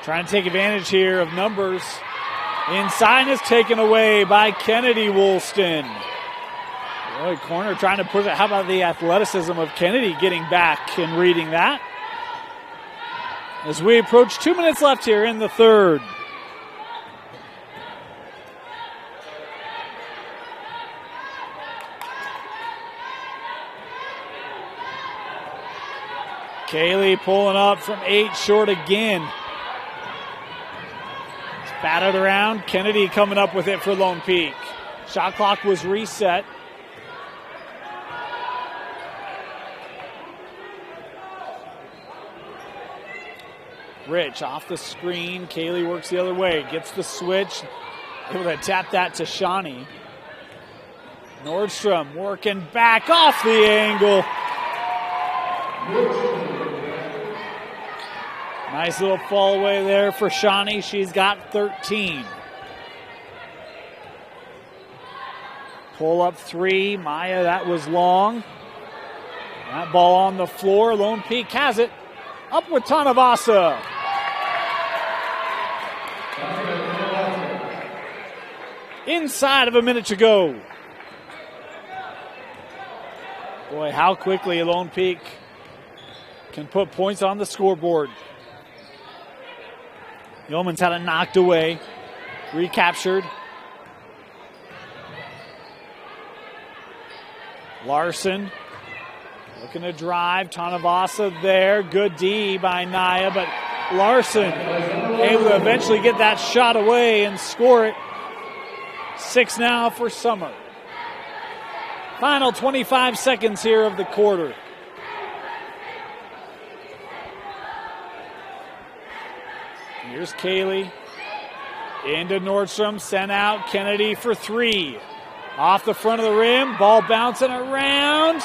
Trying to take advantage here of numbers. Inside is taken away by Kennedy Woolston. Boy, corner trying to push it. How about the athleticism of Kennedy getting back and reading that? As we approach 2 minutes left here in the third. Kaylee pulling up from 8 short again. Batted around. Kennedy coming up with it for Lone Peak. Shot clock was reset. Rich off the screen. Kaylee works the other way. Gets the switch. Able to tap that to Shawnee. Nordstrom working back off the angle. Nice little fall away there for Shawnee. She's got 13. Pull up three. Maya, that was long. That ball on the floor. Lone Peak has it. Up with Tanavasa. Inside of a minute to go. Boy, how quickly Lone Peak can put points on the scoreboard. Yeomans had it knocked away. Recaptured. Larson looking to drive. Tanavasa there. Good D by Naya, but Larson able to eventually get that shot away and score it. 6 now for Summer. Final 25 seconds here of the quarter. Here's Kaylee. Into Nordstrom. Sent out. Kennedy for three. Off the front of the rim. Ball bouncing around.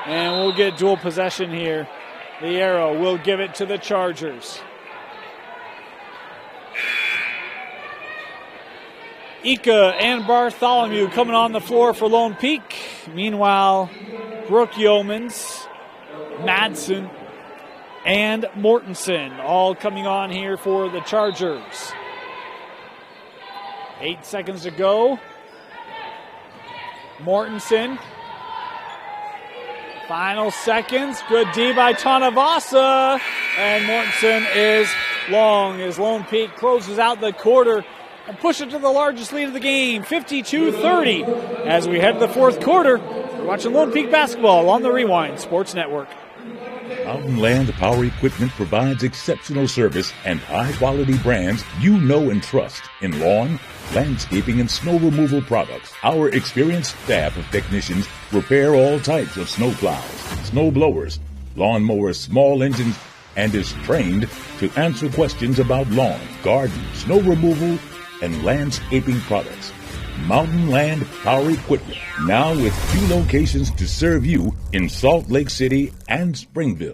And we'll get dual possession here. The arrow will give it to the Chargers. Ika and Bartholomew coming on the floor for Lone Peak. Meanwhile, Brooke Yeomans, Madsen, and Mortensen all coming on here for the Chargers. 8 seconds to go. Mortensen. Final seconds. Good D by Tanavasa. And Mortensen is long as Lone Peak closes out the quarter and push it to the largest lead of the game, 52-30. As we head to the fourth quarter, we're watching Lone Peak basketball on the Rewind Sports Network. Mountain Land Power Equipment provides exceptional service and high-quality brands you know and trust in lawn, landscaping, and snow removal products. Our experienced staff of technicians repair all types of snow plows, snow blowers, lawn mowers, small engines, and is trained to answer questions about lawn, garden, snow removal, and landscaping products. Mountain Land Power Equipment, now with 2 locations to serve you in Salt Lake City and Springville.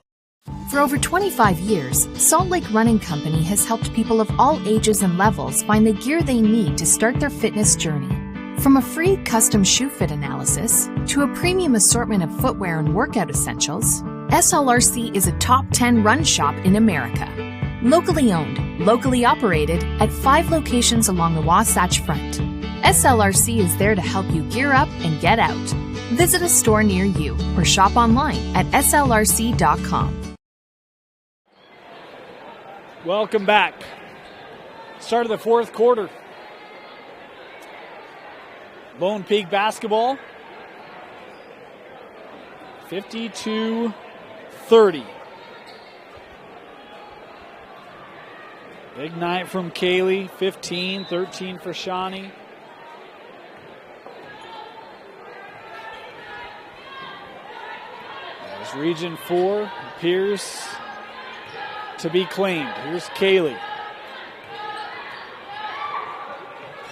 For over 25 years, Salt Lake Running Company has helped people of all ages and levels find the gear they need to start their fitness journey. From a free custom shoe fit analysis to a premium assortment of footwear and workout essentials, SLRC is a top 10 run shop in America. Locally owned, locally operated at 5 locations along the Wasatch Front. SLRC is there to help you gear up and get out. Visit a store near you or shop online at slrc.com. Welcome back. Start of the fourth quarter. Lone Peak basketball. 52-30. Big night from Kaylee. 15, 13 for Shawnee. As Region 4 appears to be claimed. Here's Kaylee.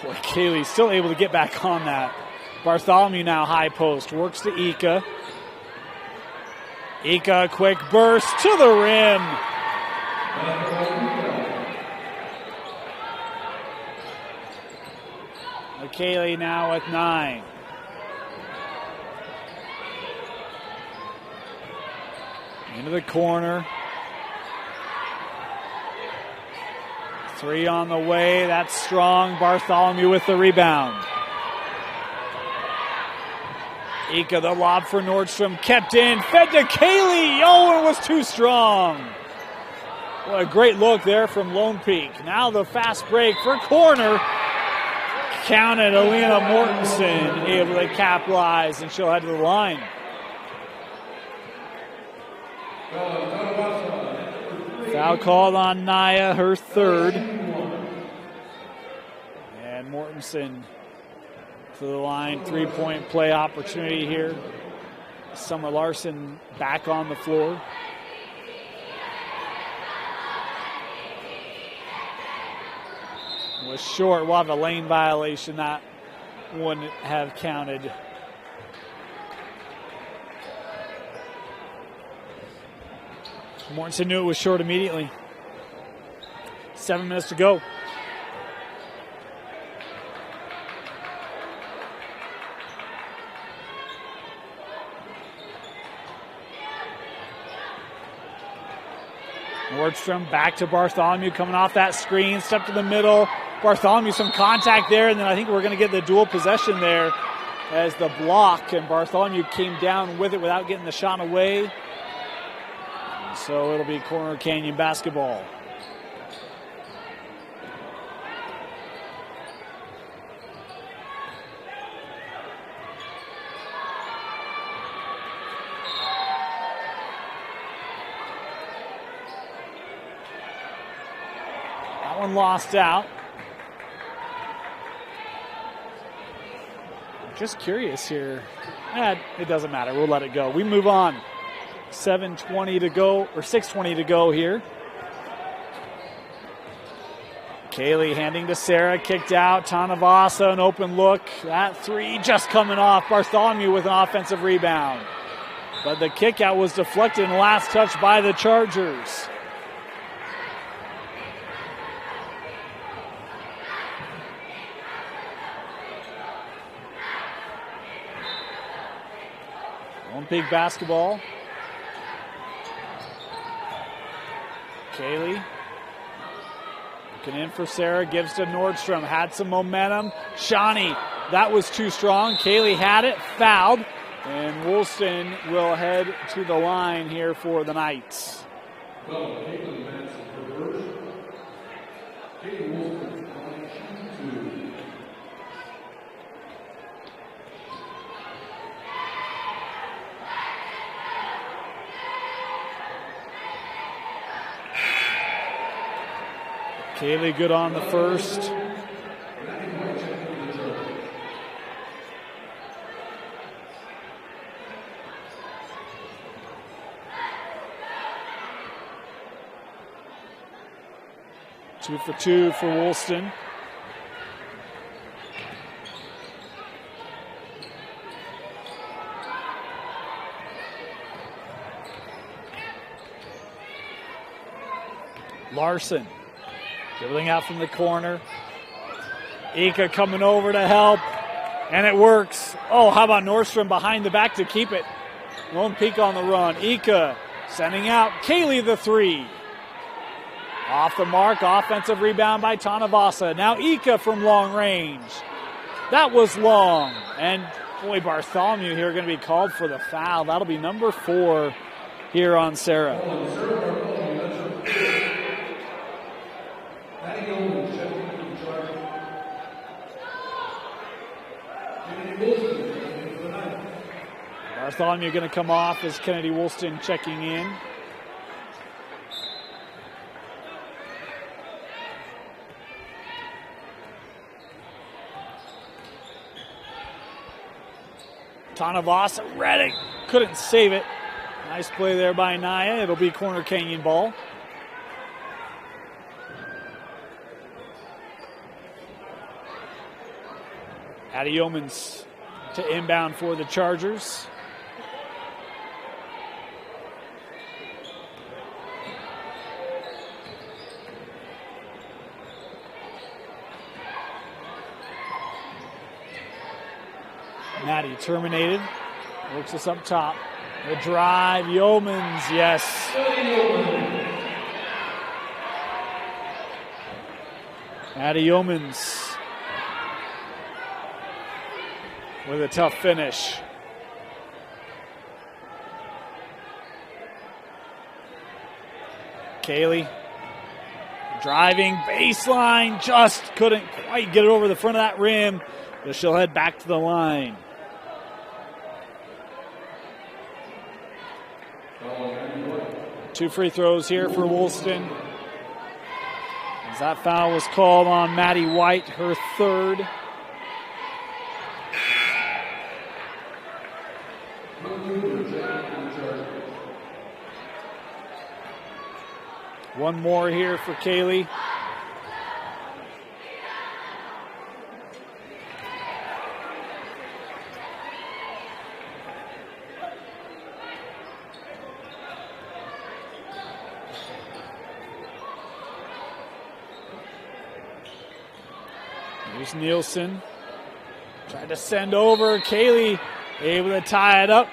Boy, Kaylee still able to get back on that. Bartholomew now high post. Works to Ika. Ika, quick burst to the rim. Kaylee now with 9. Into the corner. 3 on the way. That's strong. Bartholomew with the rebound. Ika the lob for Nordstrom. Kept in. Fed to Kaylee. Oh, it was too strong. What a great look there from Lone Peak. Now the fast break for corner. Counted. Alina Mortensen able to capitalize, and she'll head to the line. Foul called on Naya, her 3rd. And Mortensen to the line. 3-point play opportunity here. Summer Larson back on the floor. Was short. We'll have a lane violation. That wouldn't have counted. Mortensen knew it was short immediately. 7 minutes to go. Nordstrom back to Bartholomew coming off that screen. Step to the middle. Bartholomew some contact there, and then I think we're going to get the dual possession there as the block, and Bartholomew came down with it without getting the shot away. So it'll be Corner Canyon basketball. That one lost out. Just curious here. It doesn't matter. We'll let it go. We move on. 7:20 to go, or 6:20 to go here. Kaylee handing to Sarah, kicked out. Tanavasa, an open look. That 3 just coming off. Bartholomew with an offensive rebound. But the kick out was deflected and last touch by the Chargers. Lone Peak basketball. Kaylee looking in for Sarah, gives to Nordstrom, had some momentum. Shawnee, that was too strong. Kaylee had it, fouled, and Woolston will head to the line here for the Knights. Kaylee good on the first. Two for two for Woolston. Larson dribbling out from the corner. Ika coming over to help, and it works. Oh, how about Nordstrom behind the back to keep it? Lone Peak on the run. Ika sending out. Kaylee the three. Off the mark, offensive rebound by Tanavasa. Now Ika from long range. That was long. And boy, Bartholomew here going to be called for the foul. That'll be number 4 here on Sarah. Bartholomew going to come off as Kennedy Woolston checking in. Tanavasa, Reddick couldn't save it. Nice play there by Naya. It'll be Corner Canyon ball. Addie Yeomans to inbound for the Chargers. Maddie terminated. Works us up top. The drive, Yeomans, yes. Addie Yeomans with a tough finish. Kaylee driving baseline, just couldn't quite get it over the front of that rim, but she'll head back to the line. Two free throws here for Woolston. As that foul was called on Maddie White, her third. One more here for Kaylee. Here's Nielsen. Tried to send over. Kaylee able to tie it up.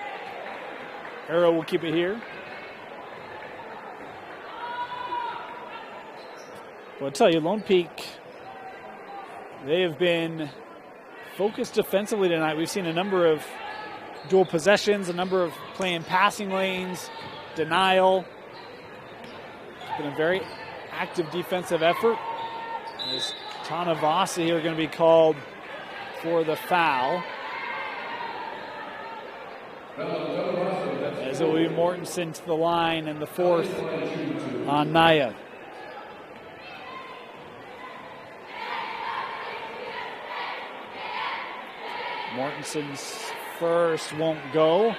Arrow will keep it here. Well, I'll tell you, Lone Peak, they have been focused defensively tonight. We've seen a number of dual possessions, a number of playing passing lanes, denial. It's been a very active defensive effort. As Tanavasa here going to be called for the foul. As it will be Mortensen to the line and the fourth on Naya. Mortensen's first won't go.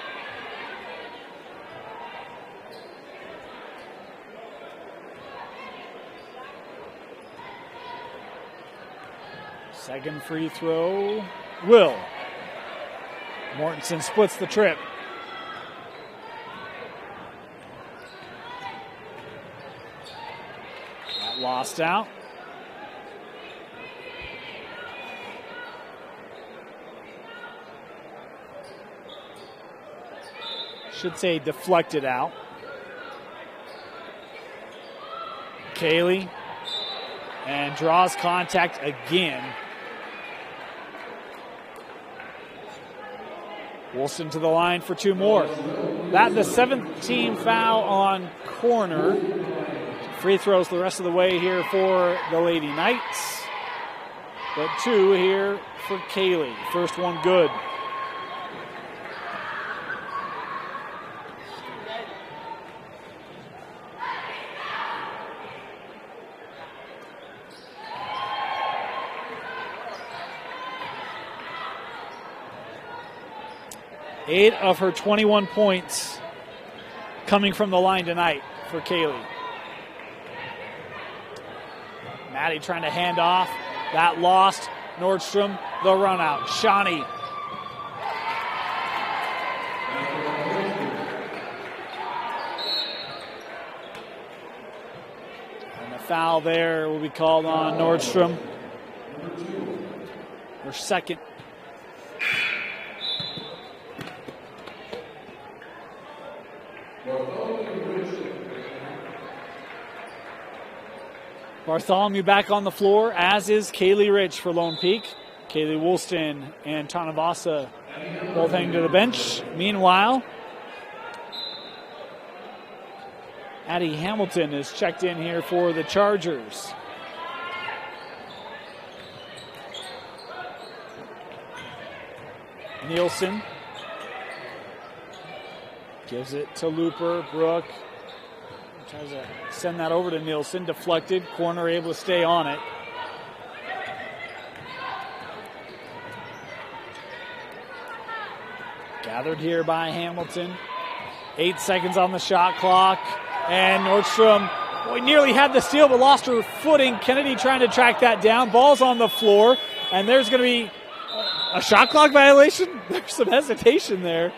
Second free throw will. Mortensen splits the trip. That lost out. should say deflected out. Kaylee, and draws contact again. Wilson to the line for 2 more. That the 7th team foul on Corner. Free throws the rest of the way here for the Lady Knights. But 2 here for Kaylee. First one good. Eight of her 21 points coming from the line tonight for Kaylee. Maddie trying to hand off. That lost. Nordstrom, the run out. Shawnee. And the foul there will be called on Nordstrom. Her second. Bartholomew back on the floor, as is Kaylee Rich for Lone Peak. Kaylee Woolston and Tanavasa both heading to the bench. Meanwhile, Addie Hamilton is checked in here for the Chargers. Nielsen gives it to Looper. Brooke tries to send that over to Nielsen. Deflected. Corner able to stay on it. Gathered here by Hamilton. 8 seconds on the shot clock. And Nordstrom nearly had the steal but lost her footing. Kennedy trying to track that down. Ball's on the floor. And there's going to be a shot clock violation. There's some hesitation there.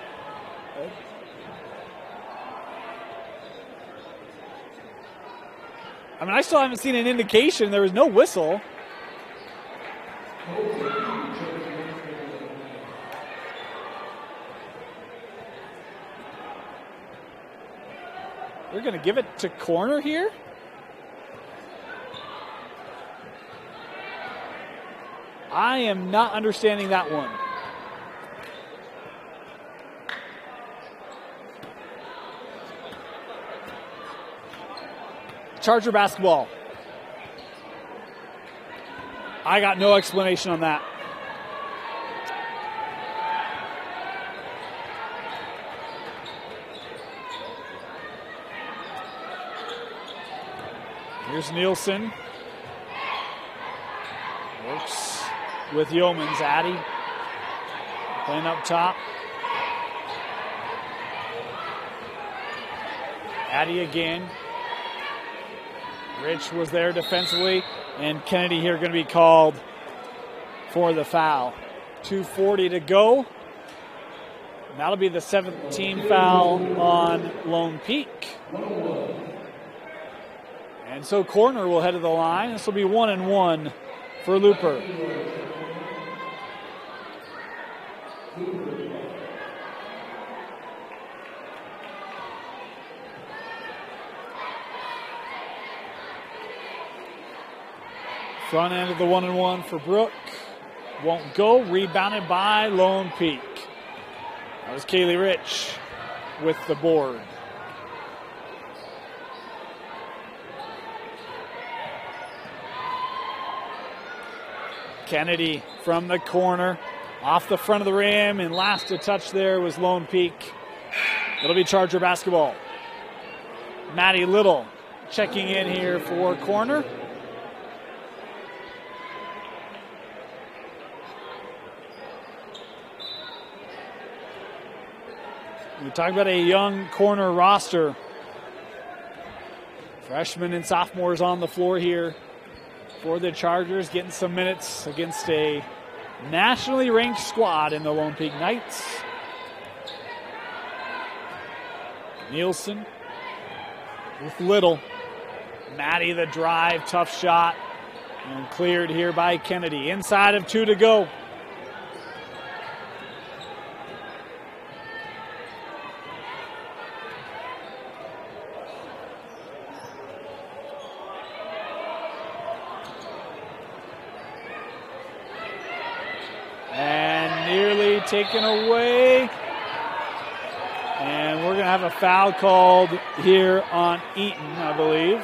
I mean, I still haven't seen an indication. There was no whistle. We're going to give it to Corner here. I am not understanding that one. Charger basketball. I got no explanation on that. Here's Nielsen. Works with Yeomans. Addie playing up top. Addie again. Rich was there defensively, and Kennedy here going to be called for the foul. 2:40 to go. And that'll be the 7th team foul on Lone Peak. And so Corner will head to the line. This will be 1-1 for Looper. Front end of the 1-1 for Brooke. Won't go. Rebounded by Lone Peak. That was Kaylee Rich with the board. Kennedy from the corner. Off the front of the rim, and last to touch there was Lone Peak. It'll be Charger basketball. Maddie Little checking in here for Corner. We talk about a young Corner roster. Freshmen and sophomores on the floor here for the Chargers, getting some minutes against a nationally ranked squad in the Lone Peak Knights. Nielsen with Little. Maddie the drive, tough shot, and cleared here by Kennedy. Inside of 2 to go. taken away. And we're going to have a foul called here on Eaton, I believe.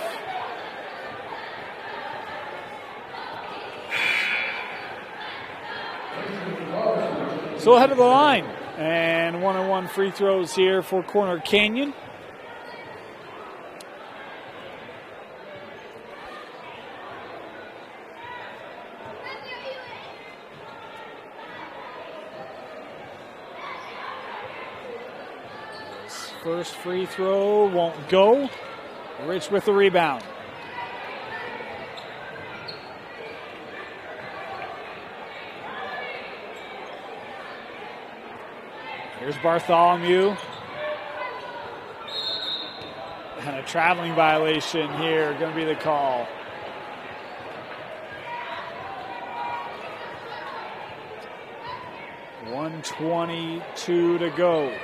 So ahead of the line. And 1-on-1 free throws here for Corner Canyon. First free throw won't go. Rich with the rebound. Here's Bartholomew. And a traveling violation here, going to be the call. .122 to go.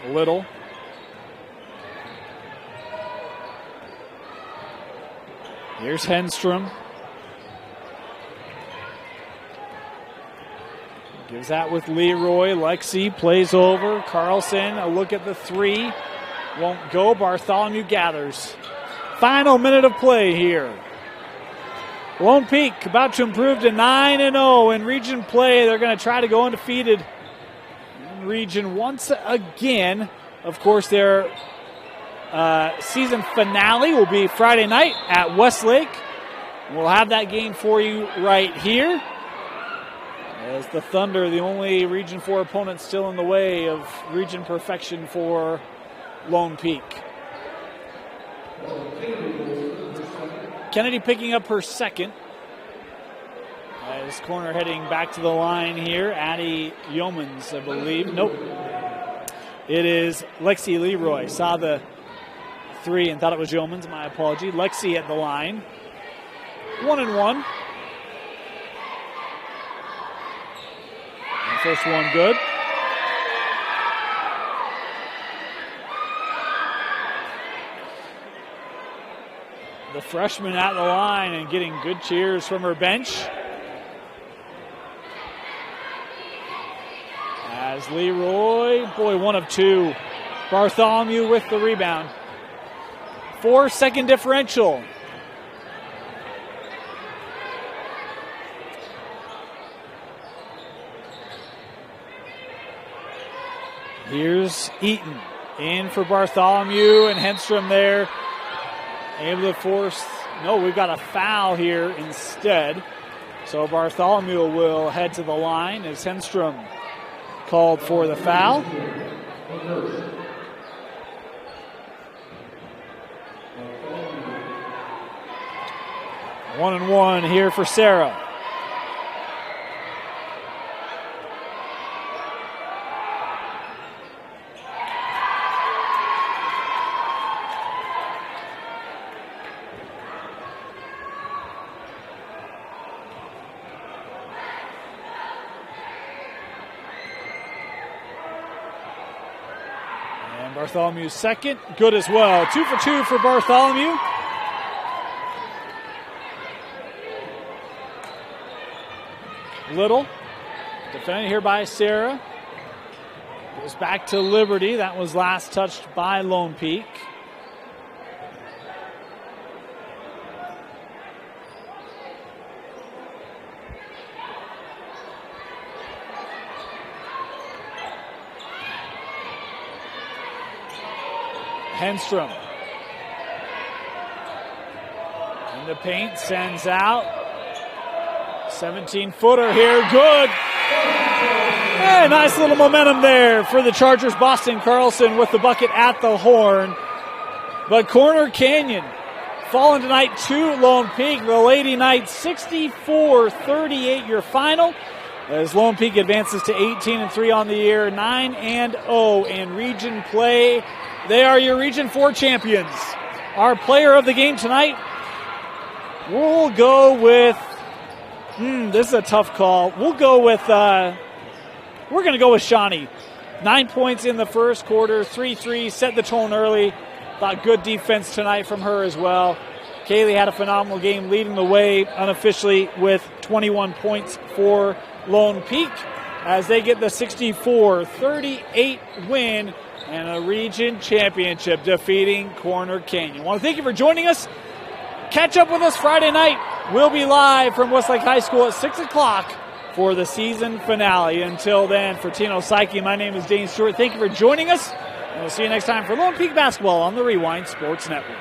Little. Here's Henstrom. Gives that with Leroy. Lexi plays over. Carlson, a look at the three. Won't go. Bartholomew gathers. Final minute of play here. Lone Peak about to improve to 9-0 in region play. They're going to try to go undefeated in region once again. Of course, their season finale will be Friday night at Westlake. We'll have that game for you right here. As the Thunder, the only Region 4 opponent still in the way of region perfection for Lone Peak. Kennedy picking up her second. As Corner heading back to the line here. Addie Yeomans, I believe. Nope. It is Lexi Leroy. Saw the three and thought it was Yeomans. My apology. Lexi at the line. 1-1. First one good. The freshman at the line and getting good cheers from her bench. As Leroy, boy, 1 of 2. Bartholomew with the rebound. 4-second differential. Here's Eaton in for Bartholomew, and Henstrom there able to force. No, we've got a foul here instead. So Bartholomew will head to the line as Henstrom called for the foul. One and one here for Sarah. Bartholomew's second, good as well. 2 for 2 for Bartholomew. Little, defended here by Sarah. Goes back to Liberty. That was last touched by Lone Peak. Henstrom. In the paint, sends out. 17-footer here, good. Hey, nice little momentum there for the Chargers. Boston Carlson with the bucket at the horn. But Corner Canyon falling tonight to Lone Peak. The Lady Knights 64-38 your final. As Lone Peak advances to 18-3 on the year, 9-0 in region play. They are your Region 4 champions. Our player of the game tonight, we'll go with, this is a tough call. We'll go with, we're going to go with Shawnee. 9 points in the first quarter, 3-3, set the tone early. Thought good defense tonight from her as well. Kaylee had a phenomenal game, leading the way unofficially with 21 points for Lone Peak as they get the 64-38 win and a region championship, defeating Corner Canyon. I want to thank you for joining us. Catch up with us Friday night. We'll be live from Westlake High School at 6 o'clock for the season finale. Until then, for Tino Psyche, my name is Dane Stewart. Thank you for joining us, and we'll see you next time for Lone Peak Basketball on the Rewind Sports Network.